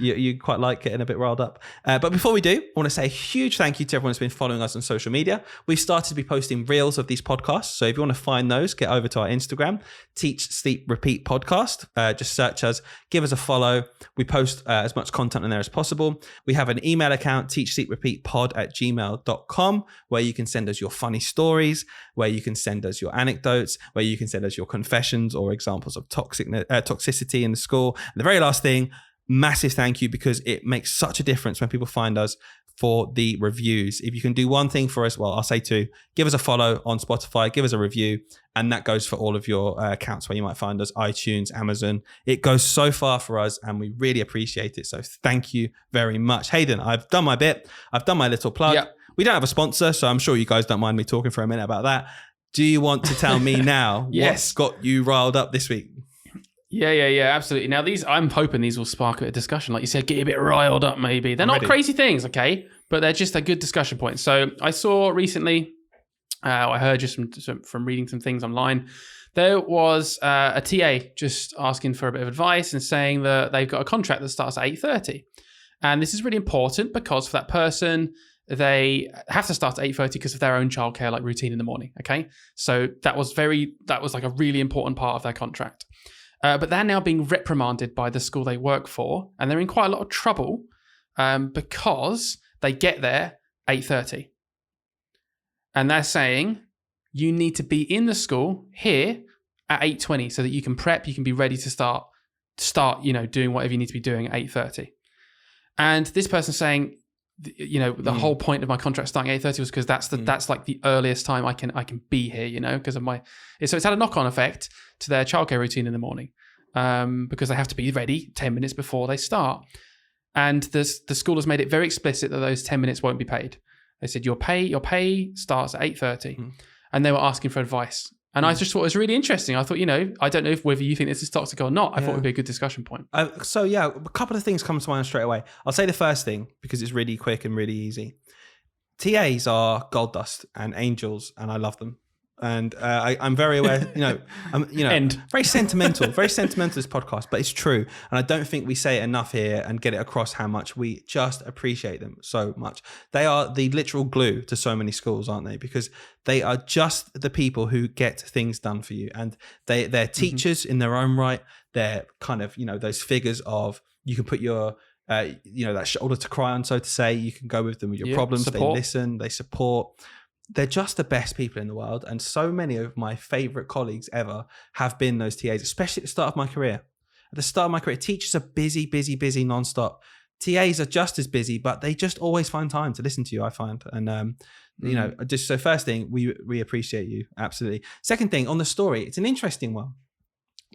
you quite like getting a bit riled up. But before we do, I want to say a huge thank you to everyone who's been following us on social media. We've started to be posting reels of these podcasts. So if you want to find those, get over to our Instagram, Teach, Sleep, Repeat Podcast. Just search us, give us a follow. We post as much content in there as possible. We have an email account, teachsleeprepeatpod@gmail.com, where you can send us your funny stories, where you can send us your anecdotes, where you can send us your confessions or examples of toxicity in the school. And the very last thing, massive thank you, because it makes such a difference when people find us, for the reviews. If you can do one thing for us, well, I'll say two. Give us a follow on Spotify, give us a review, and that goes for all of your accounts where you might find us, iTunes, Amazon. It goes so far for us, and we really appreciate it. So thank you very much. Hayden, I've done my bit. I've done my little plug. Yep. We don't have a sponsor, so I'm sure you guys don't mind me talking for a minute about that. Do you want to tell me now what's got you riled up this week? Yeah, absolutely. Now, I'm hoping these will spark a discussion. Like you said, get a bit riled up maybe. They're not crazy things, okay? But they're just a good discussion point. So I saw recently, I heard just from reading some things online, there was a TA just asking for a bit of advice and saying that they've got a contract that starts at 8:30. And this is really important because for that person, they have to start at 8:30 because of their own childcare like routine in the morning, okay? So that was like a really important part of their contract. But they're now being reprimanded by the school they work for, and they're in quite a lot of trouble because they get there 8:30. And they're saying, you need to be in the school here at 8:20 so that you can prep, you can be ready to start, doing whatever you need to be doing at 8:30. And this person's saying, the whole point of my contract starting at 8:30 was because that's like the earliest time I can be here, because of my. So it's had a knock-on effect to their childcare routine in the morning, because they have to be ready 10 minutes before they start. And the school has made it very explicit that those 10 minutes won't be paid. They said your pay starts at 8:30, and they were asking for advice. And I just thought it was really interesting. I thought, I don't know whether you think this is toxic or not. I thought it would be a good discussion point. A couple of things come to mind straight away. I'll say the first thing because it's really quick and really easy. TAs are gold dust and angels, and I love them. And I'm very aware, very sentimental this podcast, but it's true. And I don't think we say it enough here and get it across how much we just appreciate them so much. They are the literal glue to so many schools, aren't they? Because they are just the people who get things done for you. And they're teachers in their own right. They're kind of, those figures of, you can put your, that shoulder to cry on, so to say. You can go with them with your problems. Support. They listen, they support. They're just the best people in the world. And so many of my favorite colleagues ever have been those TAs, especially at the start of my career. At the start of my career, teachers are busy, nonstop. TAs are just as busy, but they just always find time to listen to you, I find. And, just so first thing, we appreciate you. Absolutely. Second thing, on the story, it's an interesting one.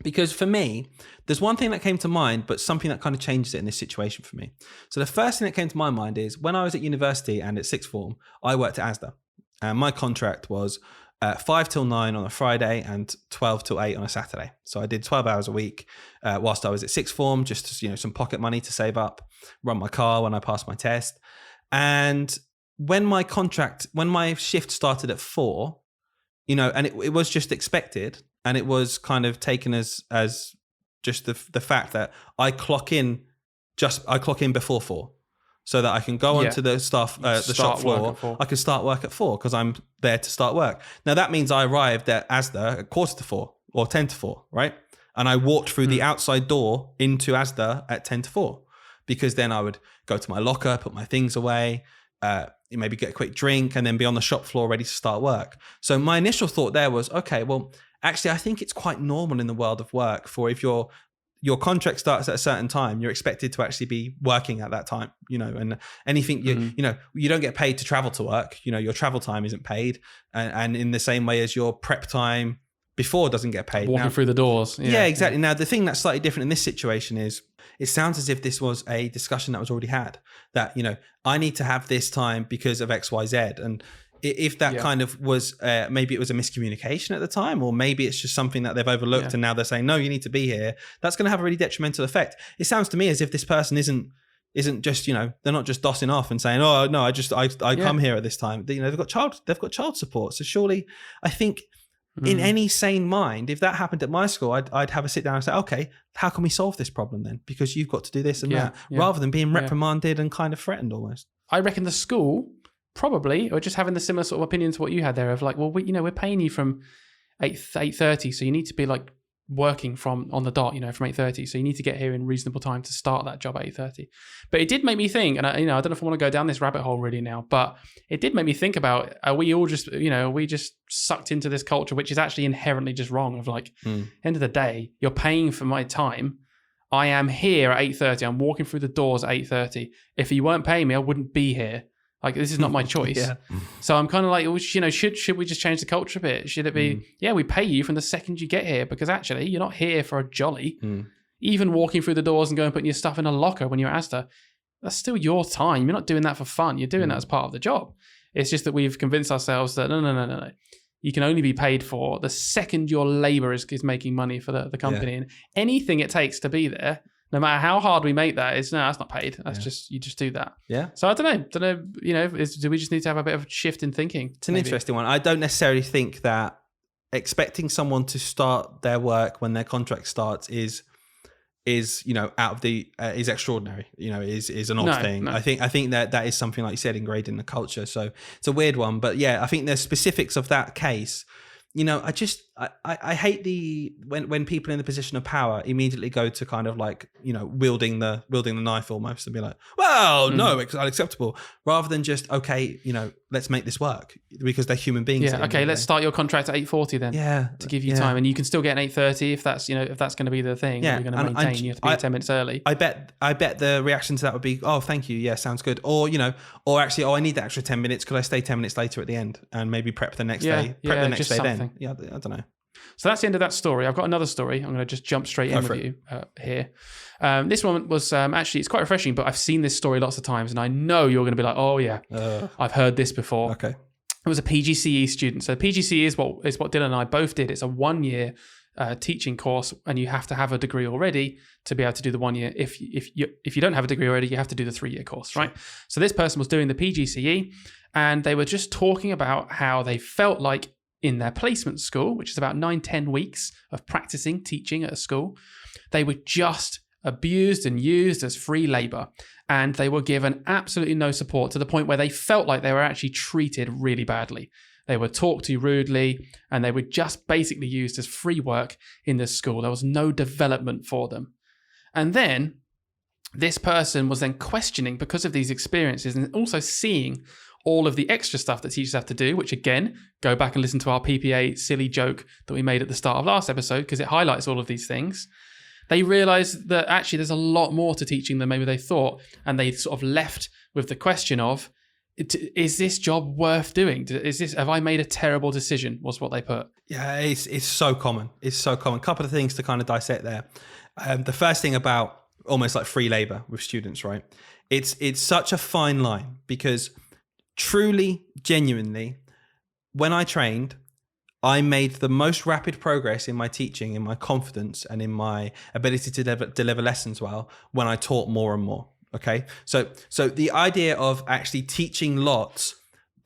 Because for me, there's one thing that came to mind, but something that kind of changes it in this situation for me. So the first thing that came to my mind is when I was at university and at sixth form, I worked at Asda. And my contract was 5 till 9 on a Friday and 12 till 8 on a Saturday. So I did 12 hours a week whilst I was at sixth form, just some pocket money to save up, run my car when I passed my test. And when my shift started at 4, and it was just expected, and it was kind of taken as just the fact that I clock in before 4. So that I can go onto the shop floor. I can start work at 4 because I'm there to start work. Now that means I arrived at Asda at 3:45 or 10 to 4, right? And I walked through the outside door into Asda at 10 to 4 because then I would go to my locker, put my things away, maybe get a quick drink, and then be on the shop floor ready to start work. So my initial thought there was, okay, well, actually, I think it's quite normal in the world of work for if you're your contract starts at a certain time, you're expected to actually be working at that time, and anything you don't get paid to travel to work, your travel time isn't paid. And in the same way as your prep time before doesn't get paid. Walking through the doors. Yeah, exactly. Now, the thing that's slightly different in this situation is it sounds as if this was a discussion that was already had, that, I need to have this time because of X, Y, Z. And if that kind of was, maybe it was a miscommunication at the time, or maybe it's just something that they've overlooked and now they're saying, no, you need to be here. That's going to have a really detrimental effect. It sounds to me as if this person isn't just, they're not just dossing off and saying, oh no, I come here at this time. They've got child support. So surely I think in any sane mind, if that happened at my school, I'd have a sit down and say, okay, how can we solve this problem then? Because you've got to do this and that, rather than being reprimanded and kind of threatened almost. I reckon the school probably, or just having the similar sort of opinion to what you had there of like, well, we're paying you from 8:30, so you need to be like working from on the dot, from 8:30. So you need to get here in reasonable time to start that job at 8:30. But it did make me think, and I don't know if I want to go down this rabbit hole really now, but it did make me think about, are we all just, are we just sucked into this culture, which is actually inherently just wrong of like, end of the day, you're paying for my time. I am here at 8:30. I'm walking through the doors at 8:30. If you weren't paying me, I wouldn't be here. Like, this is not my choice. So I'm kind of like, well, should we just change the culture a bit? Should it be, we pay you from the second you get here, because actually you're not here for a jolly. Even walking through the doors and going and putting your stuff in a locker when you're at Asda, that's still your time. You're not doing that for fun. You're doing that as part of the job. It's just that we've convinced ourselves that no. You can only be paid for the second your labor is making money for the company. And anything it takes to be there, no matter how hard we make that, that's not paid. That's just, you just do that. Yeah. So I don't know, do we just need to have a bit of a shift in thinking? It's an interesting one. I don't necessarily think that expecting someone to start their work when their contract starts is out of the is extraordinary. Is an odd thing. No. I think that is something, like you said, ingrained in the culture. So it's a weird one, but yeah, I think the specifics of that case. I hate when people in the position of power immediately go to kind of like, wielding the knife almost and be like, well, no, it's unacceptable, rather than just, okay, let's make this work, because they're human beings. Yeah. Okay. Let's start your contract at 8:40 then. Yeah. To give you time, and you can still get an 8:30 if that's going to be the thing. Yeah. You're going to maintain. You have to be 10 minutes early. I bet the reaction to that would be, oh, thank you. Yeah. Sounds good. Or, or actually, I need the extra 10 minutes. Could I stay 10 minutes later at the end and maybe prep the next day? Prep the next day then. Yeah. I don't know. So that's the end of that story. I've got another story. I'm going to just jump straight in with you here. This one was actually, it's quite refreshing, but I've seen this story lots of times, and I know you're going to be like, oh yeah, I've heard this before. Okay. It was a PGCE student. So PGCE is what Dylan and I both did. It's a 1-year teaching course, and you have to have a degree already to be able to do the 1 year. If you don't have a degree already, you have to do the 3-year course, right? So this person was doing the PGCE, and they were just talking about how they felt like in their placement school, which is about 9-10 weeks of practicing teaching at a school, they were just abused and used as free labor, and they were given absolutely no support, to the point where they felt like they were actually treated really badly. They were talked to rudely, and they were just basically used as free work in the school. There was no development for them. And then this person was then questioning, because of these experiences, and also seeing all of the extra stuff that teachers have to do, which again, go back and listen to our PPA silly joke that we made at the start of last episode, because it highlights all of these things. They realized that actually there's a lot more to teaching than maybe they thought. And they sort of left with the question of, is this job worth doing? Have I made a terrible decision? Was what they put. Yeah, it's so common. It's so common. A couple of things to kind of dissect there. The first thing about almost like free labor with students, right? It's such a fine line, because truly, genuinely, when I trained, I made the most rapid progress in my teaching, in my confidence, and in my ability to deliver lessons well when I taught more and more. Okay. So the idea of actually teaching lots,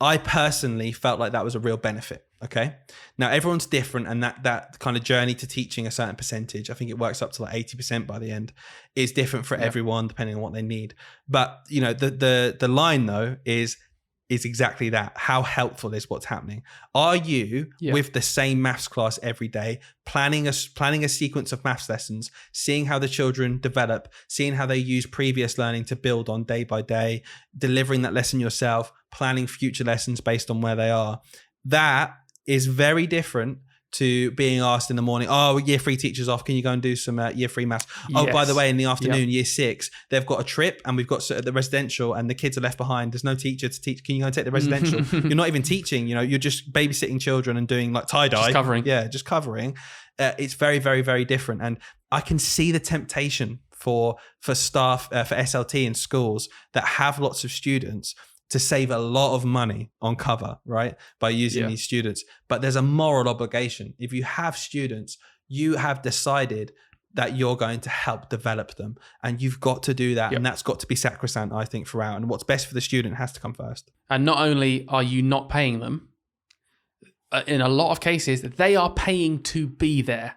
I personally felt like that was a real benefit. Okay. Now everyone's different, and that kind of journey to teaching a certain percentage, I think it works up to like 80% by the end, is different for everyone depending on what they need. But the line though is exactly that. How helpful is what's happening? Are you with the same maths class every day, planning a sequence of maths lessons, seeing how the children develop, seeing how they use previous learning to build on day by day, delivering that lesson yourself, planning future lessons based on where they are? That is very different to being asked in the morning, oh, year 3 teacher's off, can you go and do some year 3 maths? Oh, by the way, in the afternoon, year 6, they've got a trip and we've got the residential and the kids are left behind. There's no teacher to teach. Can you go and take the residential? You're not even teaching, you're just babysitting children and doing like tie-dye. Just covering. Yeah, just covering. It's very, very, very different. And I can see the temptation for staff, for SLT in schools that have lots of students to save a lot of money on cover, right? By using these students. But there's a moral obligation. If you have students, you have decided that you're going to help develop them and you've got to do that. And that's got to be sacrosanct, I think, throughout. And what's best for the student has to come first. And not only are you not paying them, in a lot of cases, they are paying to be there.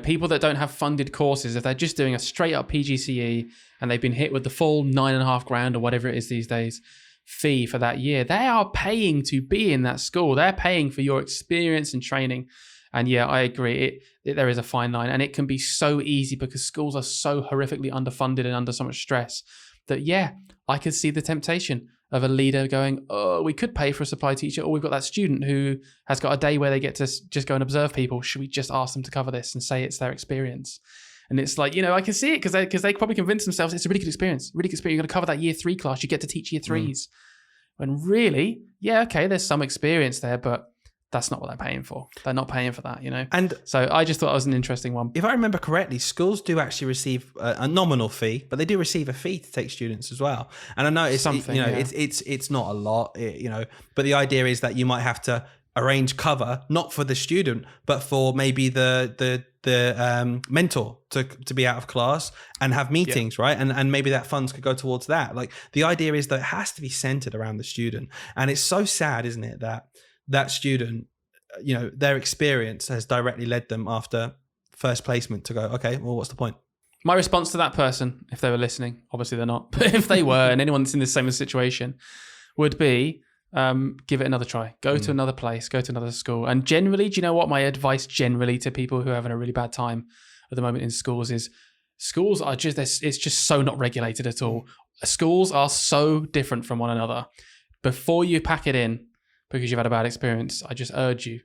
People that don't have funded courses, if they're just doing a straight up PGCE and they've been hit with the full $9,500 or whatever it is these days fee for that year, they are paying to be in that school. They're paying for your experience and training. And yeah, I agree. There is a fine line, and it can be so easy because schools are so horrifically underfunded and under so much stress that I could see the temptation of a leader going, oh, we could pay for a supply teacher, or we've got that student who has got a day where they get to just go and observe people. Should we just ask them to cover this and say it's their experience? And it's like, I can see it because they probably convince themselves it's a really good experience. Really good experience. You're going to cover that year 3 class. You get to teach year 3s. When really, okay, there's some experience there, but that's not what they're paying for. They're not paying for that, And so I just thought it was an interesting one. If I remember correctly, schools do actually receive a nominal fee, but they do receive a fee to take students as well. And I know it's something, it's not a lot, but the idea is that you might have to arrange cover, not for the student, but for maybe the mentor to be out of class and have meetings, right? And maybe that funds could go towards that. Like the idea is that it has to be centered around the student. And it's so sad, isn't it, that student, their experience has directly led them after first placement to go, okay, well, what's the point? My response to that person, if they were listening, obviously they're not, but if they were, and anyone that's in the same situation, would be, give it another try. Go to another place, go to another school. And generally, do you know what my advice generally to people who are having a really bad time at the moment in schools is? Schools are it's just so not regulated at all. Schools are so different from one another. Before you pack it in, because you've had a bad experience, I just urge you,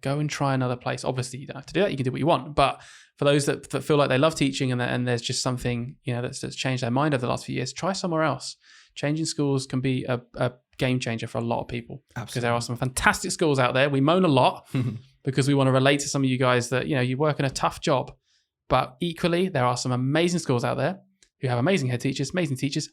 go and try another place. Obviously, you don't have to do that. You can do what you want. But for those that feel like they love teaching and there's just something, that's changed their mind over the last few years, try somewhere else. Changing schools can be a game changer for a lot of people. Absolutely. Because there are some fantastic schools out there. We moan a lot because we want to relate to some of you guys that, you work in a tough job. But equally, there are some amazing schools out there who have amazing head teachers,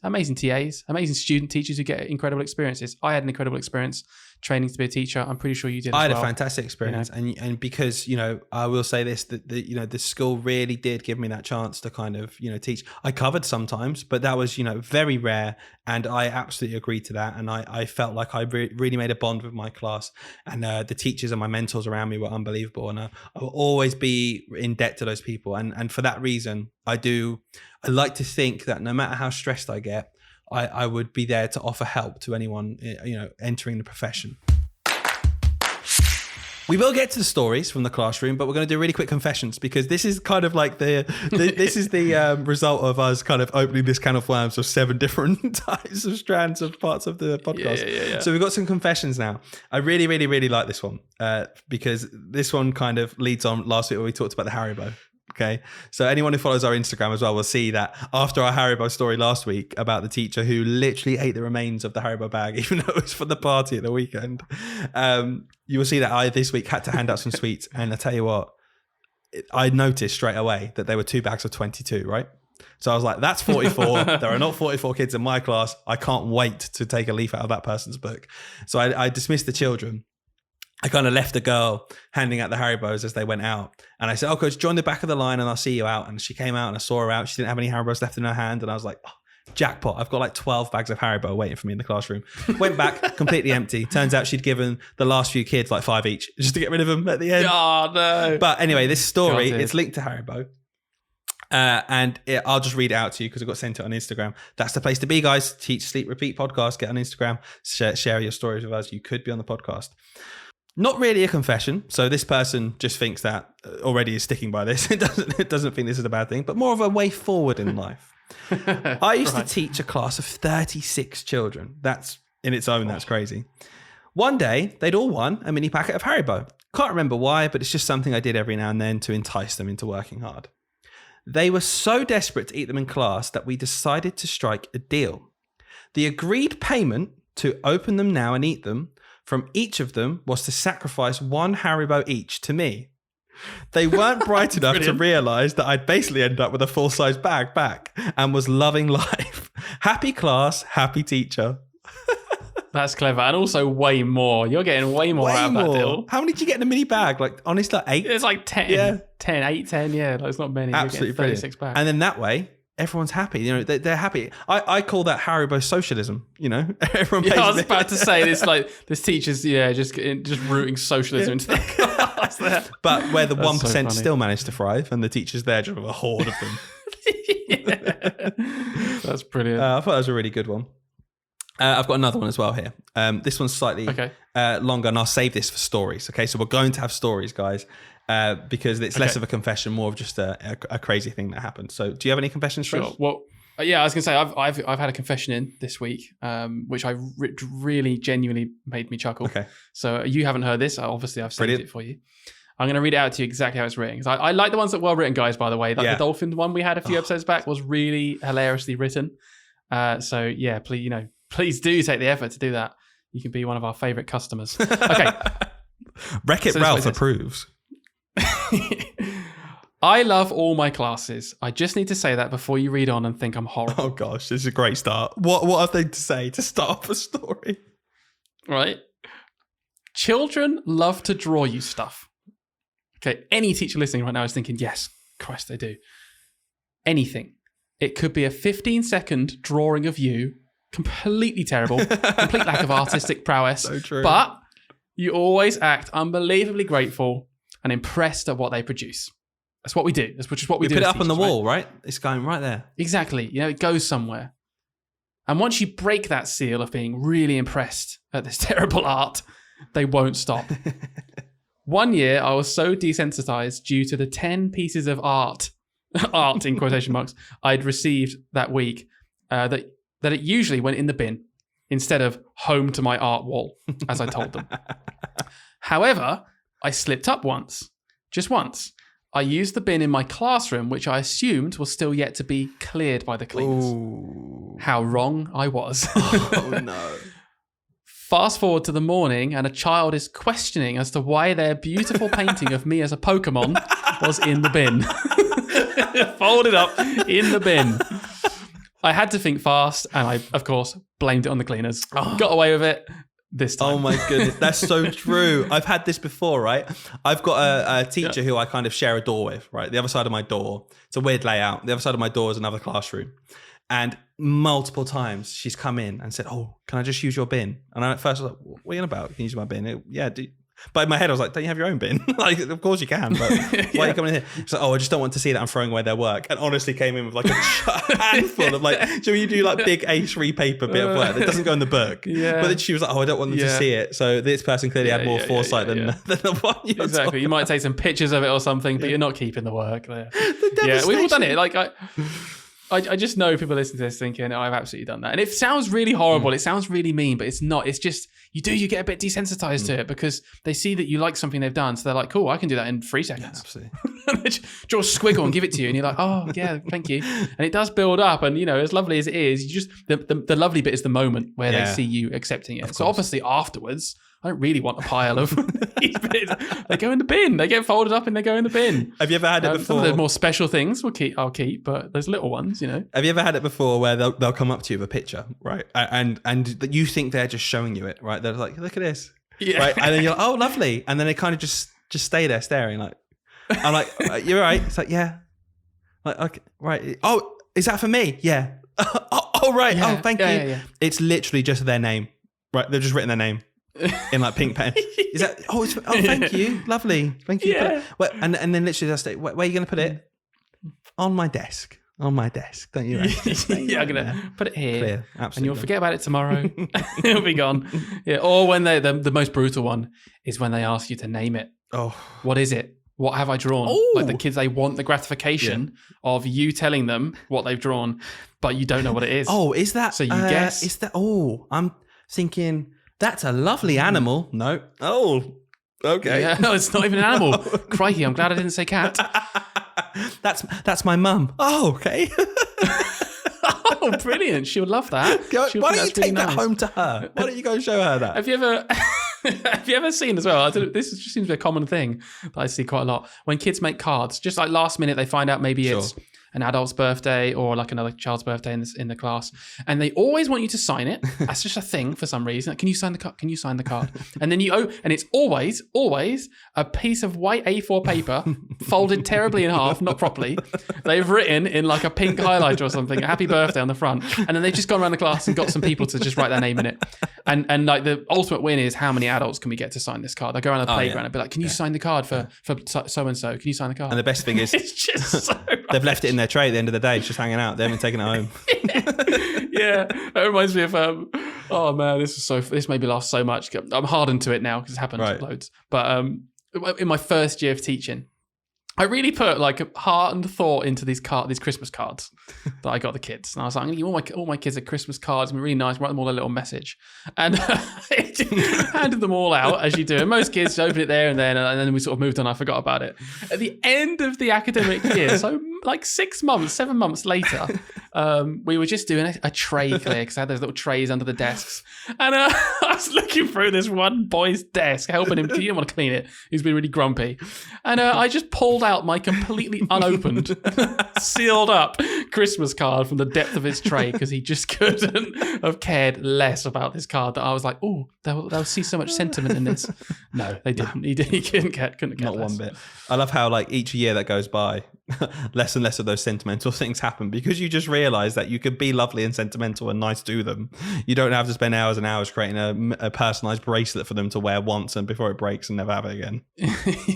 amazing TAs, amazing student teachers who get incredible experiences. I had an incredible experience training to be a teacher. I'm pretty sure you did as well. I had a fantastic experience. And because, I will say this, that the school really did give me that chance to kind of, teach. I covered sometimes, but that was, very rare. And I absolutely agreed to that. And I felt like I really made a bond with my class. And the teachers and my mentors around me were unbelievable. And I will always be in debt to those people. And for that reason, I like to think that no matter how stressed I get, I would be there to offer help to anyone, entering the profession. We will get to the stories from the classroom, but we're going to do really quick confessions because this is kind of like this is the result of us kind of opening this can of worms of 7 different types of strands of parts of the podcast. Yeah. So we've got some confessions now. I really, really, really like this one because this one kind of leads on last week where we talked about the Haribo. Okay, so anyone who follows our Instagram as well will see that after our Haribo story last week about the teacher who literally ate the remains of the Haribo bag, even though it was for the party at the weekend, you will see that I this week had to hand out some sweets. And I tell you what, I noticed straight away that there were 2 bags of 22, right? So I was like, that's 44. There are not 44 kids in my class. I can't wait to take a leaf out of that person's book. So I dismissed the children. I kind of left the girl handing out the Haribos as they went out. And I said, oh, coach, join the back of the line and I'll see you out. And she came out and I saw her out. She didn't have any Haribos left in her hand. And I was like, oh, jackpot. I've got like 12 bags of Haribo waiting for me in the classroom. Went back completely empty. Turns out she'd given the last few kids like 5 each just to get rid of them at the end. Oh, no. But anyway, this story, it's linked to Haribo. I'll just read it out to you because I got sent it on Instagram. That's the place to be, guys. Teach, Sleep, Repeat podcast. Get on Instagram. Share your stories with us. You could be on the podcast. Not really a confession. So this person just thinks that already is sticking by this. It doesn't think this is a bad thing, but more of a way forward in life. I used to teach a class of 36 children. That's in its own, that's crazy. One day, they'd all won a mini packet of Haribo. Can't remember why, but it's just something I did every now and then to entice them into working hard. They were so desperate to eat them in class that we decided to strike a deal. The agreed payment to open them now and eat them from each of them was to sacrifice one Haribo each to me. They weren't bright enough to realise that I'd basically ended up with a full-size bag back and was loving life. Happy class, happy teacher. That's clever. And also way more. You're getting way more out of that deal. How many did you get in a mini bag? Like, honestly, like 8? It's like 10. Yeah. 10, 8, 10. Yeah, like, it's not many. Absolutely brilliant. 36 back. And then that way, everyone's happy. You know, they're happy. I call that Haribo socialism, you know? Everyone pays I was about to say, it's like this teacher's, just rooting socialism into the class there. But where the That's 1% so funny. still manage to thrive and the teacher's there just with a horde of them. That's brilliant. I thought that was a really good one. I've got another one as well here. This one's slightly longer, and I'll save this for stories. Okay, so we're going to have stories, guys, because it's less of a confession, more of just a crazy thing that happened. So, do you have any confessions? Sure. Well, yeah, I was gonna say I've had a confession in this week, which really genuinely made me chuckle. Okay. So you haven't heard this. Obviously, I've saved it for you. I'm going to read it out to you exactly how it's written. 'Cause I like the ones that were well written, guys, by the way. Like the dolphin one we had a few episodes back was really hilariously written. So yeah, please do take the effort to do that. You can be one of our favorite customers. Okay. Wreck-It Ralph approves. I love all my classes. I just need to say that before you read on and think I'm horrible. Oh gosh, this is a great start. What have they to say to start off a story? Right. Children love to draw you stuff. Okay, any teacher listening right now is thinking, yes, Christ, they do. Anything. It could be a 15-second drawing of you, completely terrible, complete lack of artistic prowess. So true. But you always act unbelievably grateful and impressed at what they produce. That's what we do. Which is what we do. Put it as up on the teachers, wall, right? It's going right there. Exactly. It goes somewhere. And once you break that seal of being really impressed at this terrible art, they won't stop. One year, I was so desensitized due to the 10 pieces of art in quotation marks, I'd received that week, that it usually went in the bin instead of home to my art wall, as I told them. However, I slipped up once, just once. I used the bin in my classroom, which I assumed was still yet to be cleared by the cleaners. Ooh. How wrong I was. Oh no. Fast forward to the morning, and a child is questioning as to why their beautiful painting of me as a Pokemon was in the bin. Folded up in the bin. I had to think fast, and I, of course, blamed it on the cleaners. Got away with it this time. Oh my goodness, that's so true. I've had this before, right? I've got a teacher who I kind of share a door with, right? The other side of my door, it's a weird layout. The other side of my door is another classroom. And multiple times she's come in and said, "Oh, can I just use your bin?" And I at first was like, "What are you on about? Can you use my bin?" Yeah, do. But in my head, I was like, "Don't you have your own bin?" Like, of course you can, but why are you coming in here? She's like, "Oh, I just don't want to see that I'm throwing away their work." And honestly came in with like a handful of like, so you do like big A3 paper bit of work that doesn't go in the book. Yeah. But then she was like, "Oh, I don't want them to see it." So this person clearly had more foresight than the one you Exactly. You might take some pictures of it or something, but you're not keeping the work there. The We've all done it. Like I just know people listening to this thinking, "Oh, I've absolutely done that." And it sounds really horrible. It sounds really mean, but it's not. It's just, you get a bit desensitized to it because they see that you like something they've done. So they're like, "Cool, I can do that in 3 seconds." Yeah, absolutely. They just draw a squiggle and give it to you. And you're like, "Oh, yeah, thank you." And it does build up. And, as lovely as it is, you just, the lovely bit is the moment where they see you accepting it. So obviously afterwards, I don't really want a pile of these bits. They go in the bin. They get folded up and they go in the bin. Have you ever had it before? Some of the more special things I'll keep, but there's little ones, Have you ever had it before where they'll come up to you with a picture, right? And you think they're just showing you it, right? They're like, "Look at this." Yeah. Right? And then you're like, "Oh, lovely." And then they kind of just stay there staring like, I'm like, "You're right." It's like, "Yeah." Like, "Okay, right." "Oh, is that for me?" "Yeah." Oh, right. Yeah. Oh, thank you. Yeah. It's literally just their name, right? They've just written their name in like pink pen. Is that? Oh, thank you. Lovely. Thank you. Yeah. Well, and then literally they'll say, "Where are you going to put it?" "On my desk." "On my desk." Don't you? Yeah, I'm gonna put it here, Clear. Absolutely. and you'll forget about it tomorrow. It'll be gone. Yeah. Or when the most brutal one is when they ask you to name it. Oh, What is it? What have I drawn? Ooh. Like the kids, they want the gratification of you telling them what they've drawn, but you don't know what it is. Oh, is that? So you guess? Is that? Oh, I'm thinking that's a lovely animal. No. Oh, Okay. Yeah, no, it's not even an animal. Crikey, I'm glad I didn't say cat. That's my mum. Oh, okay. Oh, brilliant. She would love that. Why don't you take that home to her? Why don't you go show her that? Have you ever seen as well? This just seems to be a common thing that I see quite a lot. When kids make cards, just like last minute, they find out maybe it's an adult's birthday or like another child's birthday in the class, and they always want you to sign it. That's just a thing for some reason. Like, can you sign the card? Can you sign the card? And then and it's always a piece of white A4 paper folded terribly in half, not properly. They've written in like a pink highlighter or something, "Happy birthday" on the front, and then they've just gone around the class and got some people to just write their name in it. And like the ultimate win is, how many adults can we get to sign this card? They go around the playground and be like, "Can you sign the card for so and so? Can you sign the card?" And the best thing is, it's just so they've left it in their tray at the end of the day. It's just hanging out. They haven't taken it home. Yeah, that reminds me of oh man, this made me laugh so much. I'm hardened to it now because it's happened loads. But in my first year of teaching, I really put like heart and thought into these Christmas cards that I got the kids, and I was like, I'm going to give all my kids a Christmas card. It's going to be really nice. Write them all a little message, and handed them all out as you do. And most kids open it there and then we sort of moved on. I forgot about it. At the end of the academic year, so like 7 months later, we were just doing a tray clear because I had those little trays under the desks, and I was looking through this one boy's desk, helping him. He didn't want to clean it. He's been really grumpy, and I just pulled out my completely unopened, sealed up Christmas card from the depth of his tray because he just couldn't have cared less about this card. That I was like, oh, they'll see so much sentiment in this. No, they didn't. He couldn't get Not less. one bit. I love how like each year that goes by, less and less of those sentimental things happen because you just realise that you could be lovely and sentimental and nice to them. You don't have to spend hours and hours creating a personalised bracelet for them to wear once and before it breaks and never have it again.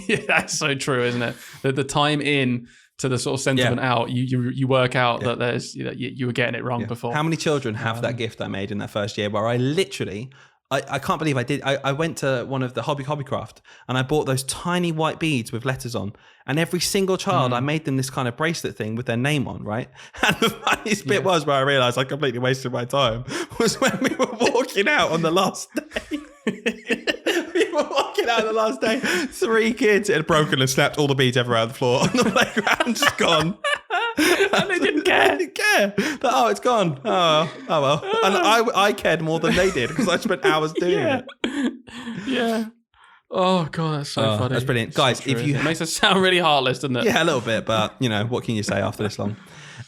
Yeah, that's so true, isn't it? The time in to the sort of sentiment out, you work out that there's you were getting it wrong before. How many children have that gift I made in that first year where I literally... I can't believe I did. I went to one of the Hobbycraft and I bought those tiny white beads with letters on. And every single child, I made them this kind of bracelet thing with their name on, right? And the funniest bit was where I realised I completely wasted my time was when we were walking out on the last day. We were walking out on the last day. 3 kids had broken and snapped all the beads everywhere on the floor on the playground, just gone. And they didn't care. They didn't care. But, oh, it's gone. Oh well. And I cared more than they did because I spent hours doing it. Yeah. Oh god, that's so funny. That's brilliant, So guys. true, If you it makes us sound really heartless, doesn't it? Yeah, a little bit, but what can you say after this long?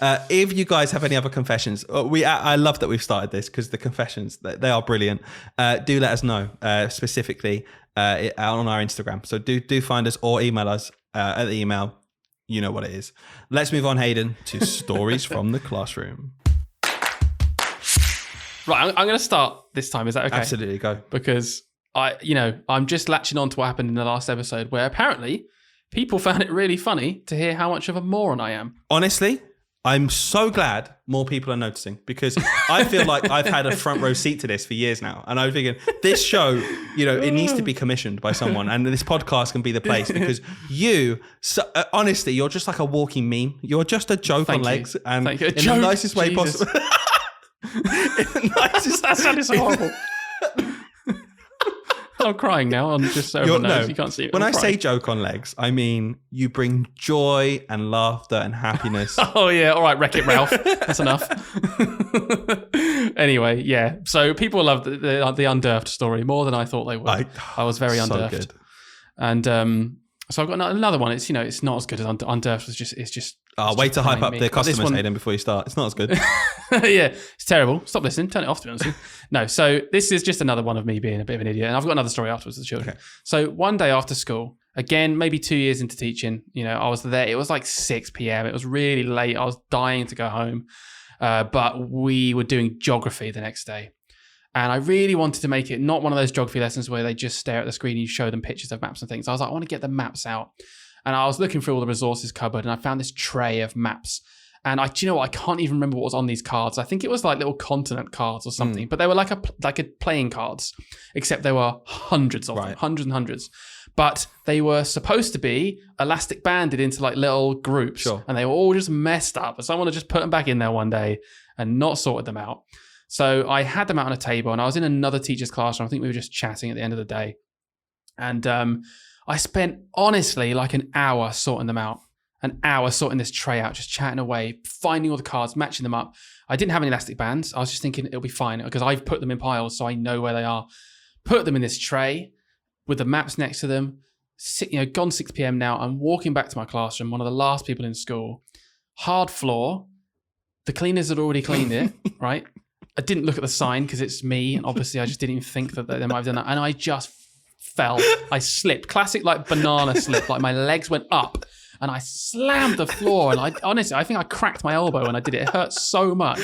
If you guys have any other confessions, I love that we've started this because the confessions, they are brilliant. Do let us know specifically on our Instagram. So do find us or email us at the email. You know what it is. Let's move on, Hayden, to stories from the classroom. Right, I'm going to start this time. Is that okay? Absolutely, go. Because I'm just latching on to what happened in the last episode where apparently people found it really funny to hear how much of a moron I am. Honestly, I'm so glad more people are noticing because I feel like I've had a front row seat to this for years now. And I was thinking this show, it needs to be commissioned by someone and this podcast can be the place because honestly, you're just like a walking meme. You're just a joke on legs and in the nicest way possible. That sounded so horrible. I'm crying now. I'm just so everyone knows. You can't see it. When I say joke on legs, I mean you bring joy and laughter and happiness. Oh yeah, all right, Wreck-It Ralph. That's enough. Anyway, yeah. So people loved the undurfed story more than I thought they would. I was very undurfed. Good. And so I've got another one. It's it's not as good as undurfed. It's just. Way to hype up the customers, Hayden, before you start. It's not as good. Yeah, it's terrible. Stop listening. Turn it off, to be honest with you. No, so this is just another one of me being a bit of an idiot. And I've got another story afterwards with the children. Okay. So one day after school, again, maybe 2 years into teaching, I was there. It was like 6 p.m. It was really late. I was dying to go home. But we were doing geography the next day. And I really wanted to make it not one of those geography lessons where they just stare at the screen and you show them pictures of maps and things. I was like, I want to get the maps out. And I was looking through all the resources cupboard and I found this tray of maps. And I can't even remember what was on these cards. I think it was like little continent cards or something, but they were like a playing cards, except there were hundreds of them, hundreds and hundreds. But they were supposed to be elastic banded into like little groups. Sure. And they were all just messed up. And someone had just put them back in there one day and not sorted them out. So I had them out on a table and I was in another teacher's classroom. I think we were just chatting at the end of the day. And I spent, honestly, like an hour sorting them out. An hour sorting this tray out, just chatting away, finding all the cards, matching them up. I didn't have any elastic bands. I was just thinking it'll be fine because I've put them in piles so I know where they are. Put them in this tray with the maps next to them. Gone 6 p.m. now. I'm walking back to my classroom, one of the last people in school. Hard floor. The cleaners had already cleaned it, right? I didn't look at the sign because it's me. And obviously, I just didn't even think that they might have done that. And I just fell. I slipped. Classic like banana slip. Like my legs went up. And I slammed the floor, and I think I cracked my elbow when I did it. It hurt so much,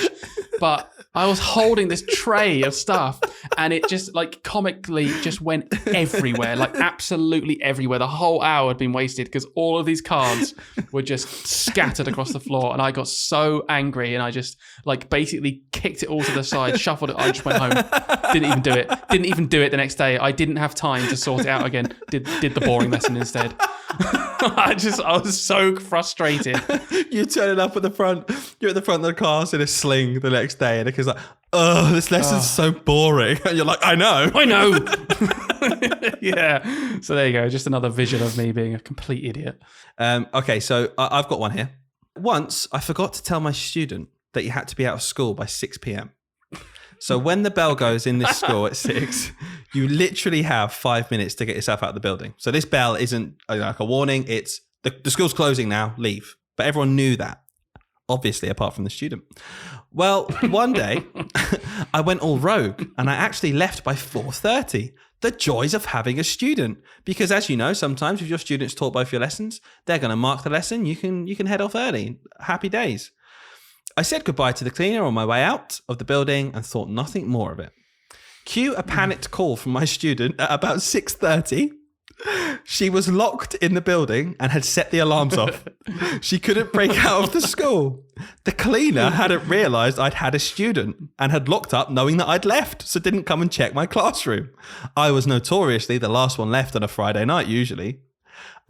but I was holding this tray of stuff, and it just like comically just went everywhere, like absolutely everywhere. The whole hour had been wasted because all of these cards were just scattered across the floor, and I got so angry, and I just like basically kicked it all to the side, shuffled it. I just went home. Didn't even do it the next day. I didn't have time to sort it out again. Did the boring lesson instead. I was so frustrated. You turn it up at the front. You're at the front of the class in a sling the next day, and the kid's like, "Oh, this lesson's so boring." And you're like, "I know." Yeah. So there you go. Just another vision of me being a complete idiot. Okay, so I've got one here. Once I forgot to tell my student that you had to be out of school by 6 p.m. So when the bell goes in this school at 6, you literally have 5 minutes to get yourself out of the building. So this bell isn't like a warning. It's the school's closing now, leave. But everyone knew that, obviously, apart from the student. Well, one day I went all rogue and I actually left by 4:30. The joys of having a student. Because as you know, sometimes if your students taught both your lessons, they're going to mark the lesson. You can head off early. Happy days. I said goodbye to the cleaner on my way out of the building and thought nothing more of it. Cue a panicked call from my student at about 6:30. She was locked in the building and had set the alarms off. She couldn't break out of the school. The cleaner hadn't realised I'd had a student and had locked up knowing that I'd left, so didn't come and check my classroom. I was notoriously the last one left on a Friday night usually.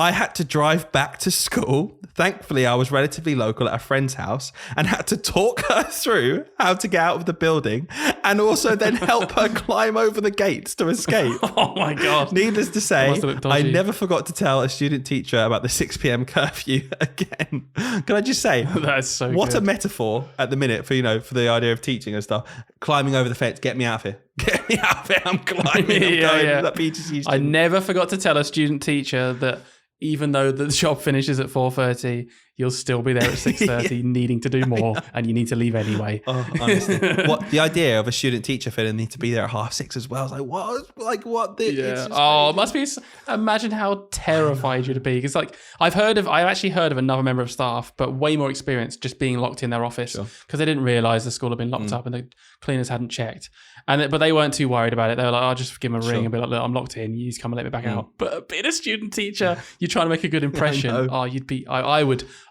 I had to drive back to school. Thankfully, I was relatively local at a friend's house and had to talk her through how to get out of the building and also then help her climb over the gates to escape. Oh my God. Needless to say, I never forgot to tell a student teacher about the 6 p.m. curfew again. Can I just say, that's so what good. A metaphor at the minute for the idea of teaching and stuff. Climbing over the fence, get me out of here. Get me out of here. I'm climbing. I'm going. I never forgot to tell a student teacher that even though the job finishes at 4:30, you'll still be there at 6:30 needing to do more and you need to leave anyway. Oh, honestly. What the idea of a student teacher feeling need to be there at 6:30 as well. I was like, what? Like what? It must be. Imagine how terrified you'd be. Because like I've actually heard of another member of staff, but way more experienced, just being locked in their office because they didn't realise the school had been locked up and the cleaners hadn't checked. But they weren't too worried about it. They were like, "I'll just give them a ring and be like, look, I'm locked in. You need to come and let me back out." But being a student teacher, you're trying to make a good impression.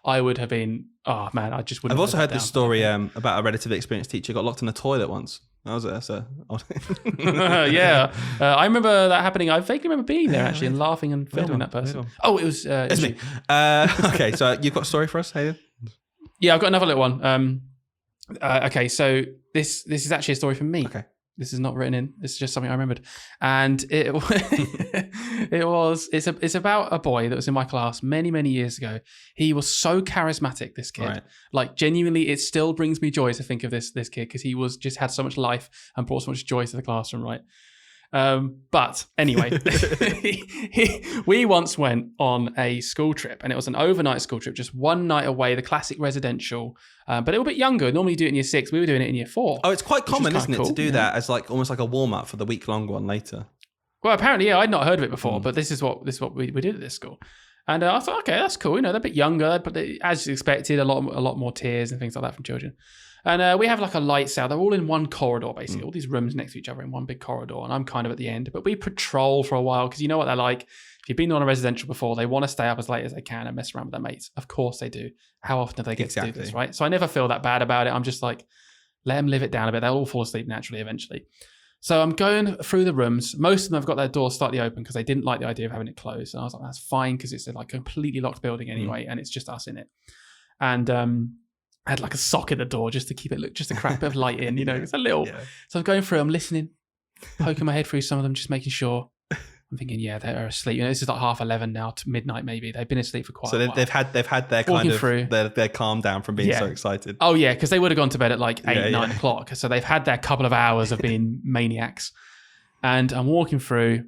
I would have been. Oh man, I just wouldn't. I've also heard this story about a relatively experienced teacher got locked in a toilet once. That was it. So yeah, I remember that happening. I vaguely remember being there actually and laughing and filming that person. Oh, it was. It's me. Okay, so you've got a story for us, Hayden? Yeah, I've got another little one. Okay, so this is actually a story from me. Okay. This is not written in. This is just something I remembered, and it's about a boy that was in my class many years ago. He was so charismatic. This kid, right. Like genuinely, it still brings me joy to think of this kid because he was just had so much life and brought so much joy to the classroom. Right. But anyway, we once went on a school trip and it was an overnight school trip, just one night away, the classic residential, but a little bit younger. Normally you do it in year 6. We were doing it in year 4. Oh, it's quite common, isn't it, to do that as like almost like a warm up for the week long one later. Well, apparently, yeah, I'd not heard of it before, but this is what we did at this school. And I thought, okay, that's cool. They're a bit younger, but as expected, a lot more tears and things like that from children. And we have like a lights out. They're all in one corridor, basically. All these rooms next to each other in one big corridor. And I'm kind of at the end. But we patrol for a while because you know what they're like. If you've been on a residential before, they want to stay up as late as they can and mess around with their mates. Of course they do. How often do they get to do this, right? So I never feel that bad about it. I'm just like, let them live it down a bit. They'll all fall asleep naturally eventually. So I'm going through the rooms. Most of them have got their doors slightly open because they didn't like the idea of having it closed. And I was like, that's fine because it's a like completely locked building anyway. And it's just us in it. And I had like a sock in the door just to keep it, just a crack bit of light in, it's a little. Yeah. So I'm going through, I'm listening, poking my head through some of them, just making sure. I'm thinking, yeah, they're asleep. This is like 11:30 now to midnight maybe. They've been asleep for quite a while. They've had their kind of their calm down from being so excited. Oh yeah, because they would have gone to bed at like 8, 9 o'clock. So they've had their couple of hours of being maniacs. And I'm walking through.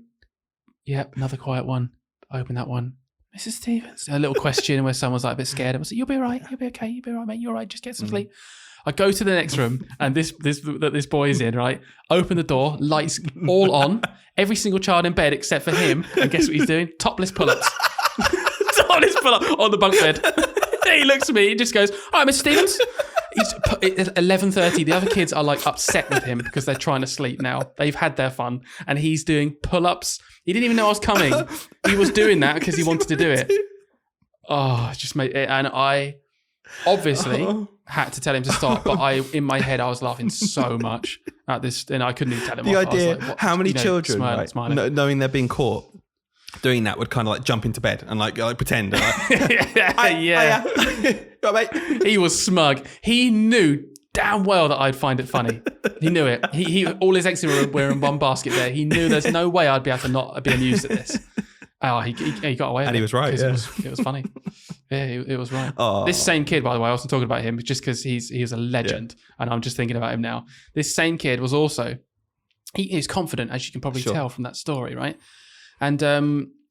Yep, another quiet one. Open that one. Mrs. Stevens. A little question where someone's like a bit scared. I was like, "You'll be all right. You'll be okay. You'll be all right, mate. You're all right. Just get some sleep." I go to the next room, and this boy's in, right? Open the door, lights all on, every single child in bed except for him. And guess what he's doing? Topless pull-ups. Topless pull-up on the bunk bed. He looks at me, he just goes, "All right, Mr. Stevens." It's 11:30. The other kids are like upset with him because they're trying to sleep now. They've had their fun, and he's doing pull-ups. He didn't even know I was coming. He was doing that because he wanted to do it. Oh, it just made it. And I obviously had to tell him to stop, but in my head, I was laughing so much at this, and I couldn't even tell him. The off. idea, like, how many children, smiling. knowing they're being caught, doing that would kind of like jump into bed and like pretend. Like, yeah. Got mate. He was smug. He knew damn well that I'd find it funny. He knew it. He all his exes were in one basket there. He knew there's no way I'd be able to not be amused at this. Oh, he got away with it. And he was right. Yeah. It was funny. Yeah, it was right. Oh. This same kid, by the way, I wasn't talking about him just because he's a legend, and I'm just thinking about him now. This same kid was also, he is confident, as you can probably tell from that story, right? And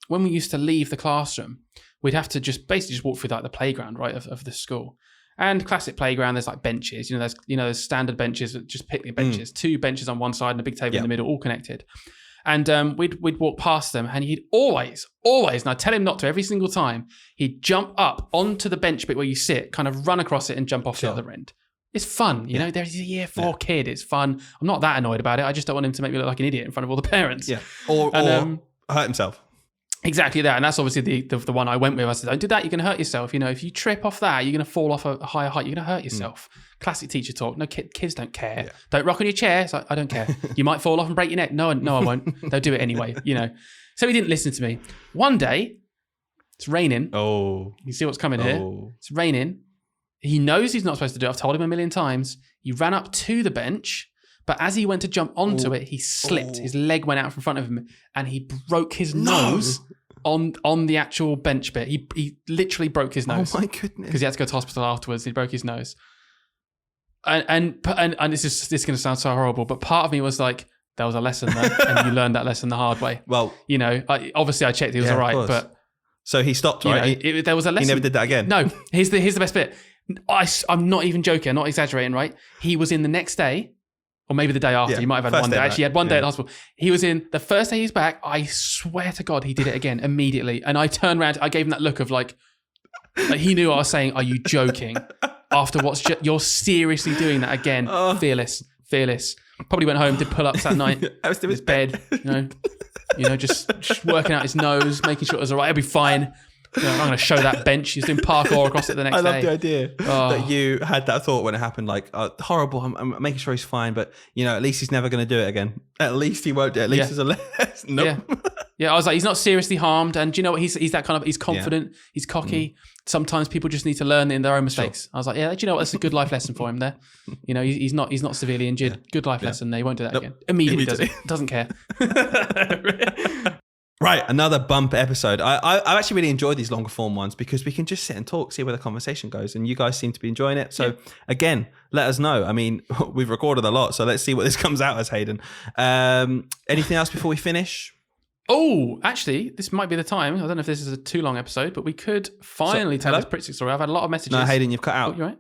when we used to leave the classroom, we'd have to just walk through like the playground, right, of the school. And classic playground, there's like benches. There's standard benches, just picnic benches. 2 benches on one side and a big table in the middle, all connected. And we'd walk past them, and he'd always, and I tell him not to every single time, he'd jump up onto the bench bit where you sit, kind of run across it and jump off the other end. It's fun, you know. There's a year 4 kid. It's fun. I'm not that annoyed about it. I just don't want him to make me look like an idiot in front of all the parents. Yeah, or hurt himself. Exactly that, and that's obviously the one I went with. I said, "Don't do that. You're going to hurt yourself. You know, if you trip off that, you're going to fall off a higher height. You're going to hurt yourself." Classic teacher talk. No, kids don't care. Yeah. Don't rock on your chair. So I don't care. You might fall off and break your neck. No, I won't. They'll do it anyway. You know. So he didn't listen to me. One day, it's raining. Oh, you see what's coming here? It's raining. He knows he's not supposed to do it. I've told him a million times. He ran up to the bench. But as he went to jump onto it, he slipped. His leg went out from front of him, and he broke his nose on the actual bench bit. He literally broke his nose. Oh my goodness! Because he had to go to hospital afterwards. He broke his nose. And this is going to sound so horrible, but part of me was like, there was a lesson there, and you learned that lesson the hard way. Well, you know, obviously I checked he was all right, but so he stopped. Right? There was a lesson. He never did that again. No. Here's the best bit. I'm not even joking. I'm not exaggerating. Right? He was in the next day. Or maybe the day after. Yeah, he might have had one day. Actually, he had one day at the hospital. He was in the first day he's back. I swear to God, he did it again immediately. And I turned around. I gave him that look of like he knew I was saying, "Are you joking?" After you're seriously doing that again? Fearless. Probably went home, did pull-ups that night. In his bed, you know, just working out his nose, making sure it was all right. It'll be fine. You know, I'm going to show that bench. He's doing parkour across it the next day. I love the idea that you had that thought when it happened. Like, horrible. I'm making sure he's fine, but you know, at least he's never going to do it again. At least he won't do it. At least there's a less. Nope. Yeah. I was like, he's not seriously harmed, and do you know what? He's that kind of. He's confident. He's cocky. Sometimes people just need to learn in their own mistakes. Sure. I was like, yeah, do you know what? That's a good life lesson for him there. You know, he's not severely injured. Yeah. Good life lesson. There, he won't do that again. Immediately. Doesn't care. Right, another bumper episode. I actually really enjoyed these longer form ones because we can just sit and talk, see where the conversation goes, and you guys seem to be enjoying it. So again, let us know. I mean, we've recorded a lot, so let's see what this comes out as, Hayden. Anything else before we finish? Oh, actually, this might be the time. I don't know if this is a too long episode, but we could finally tell this pretty story. I've had a lot of messages. No, Hayden, you've cut out. Oh, you right?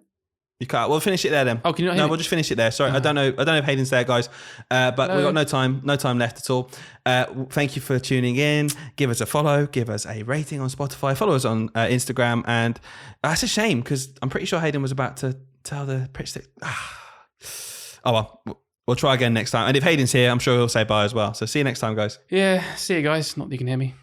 You can't. We'll finish it there then. Oh, can you not hear me? We'll just finish it there. Sorry, I don't know if Hayden's there, guys. But we've got no time left at all. Thank you for tuning in. Give us a follow. Give us a rating on Spotify. Follow us on Instagram. And that's a shame because I'm pretty sure Hayden was about to tell the pitch stick. Oh well, we'll try again next time. And if Hayden's here, I'm sure he'll say bye as well. So see you next time, guys. Yeah, see you guys. Not that you can hear me.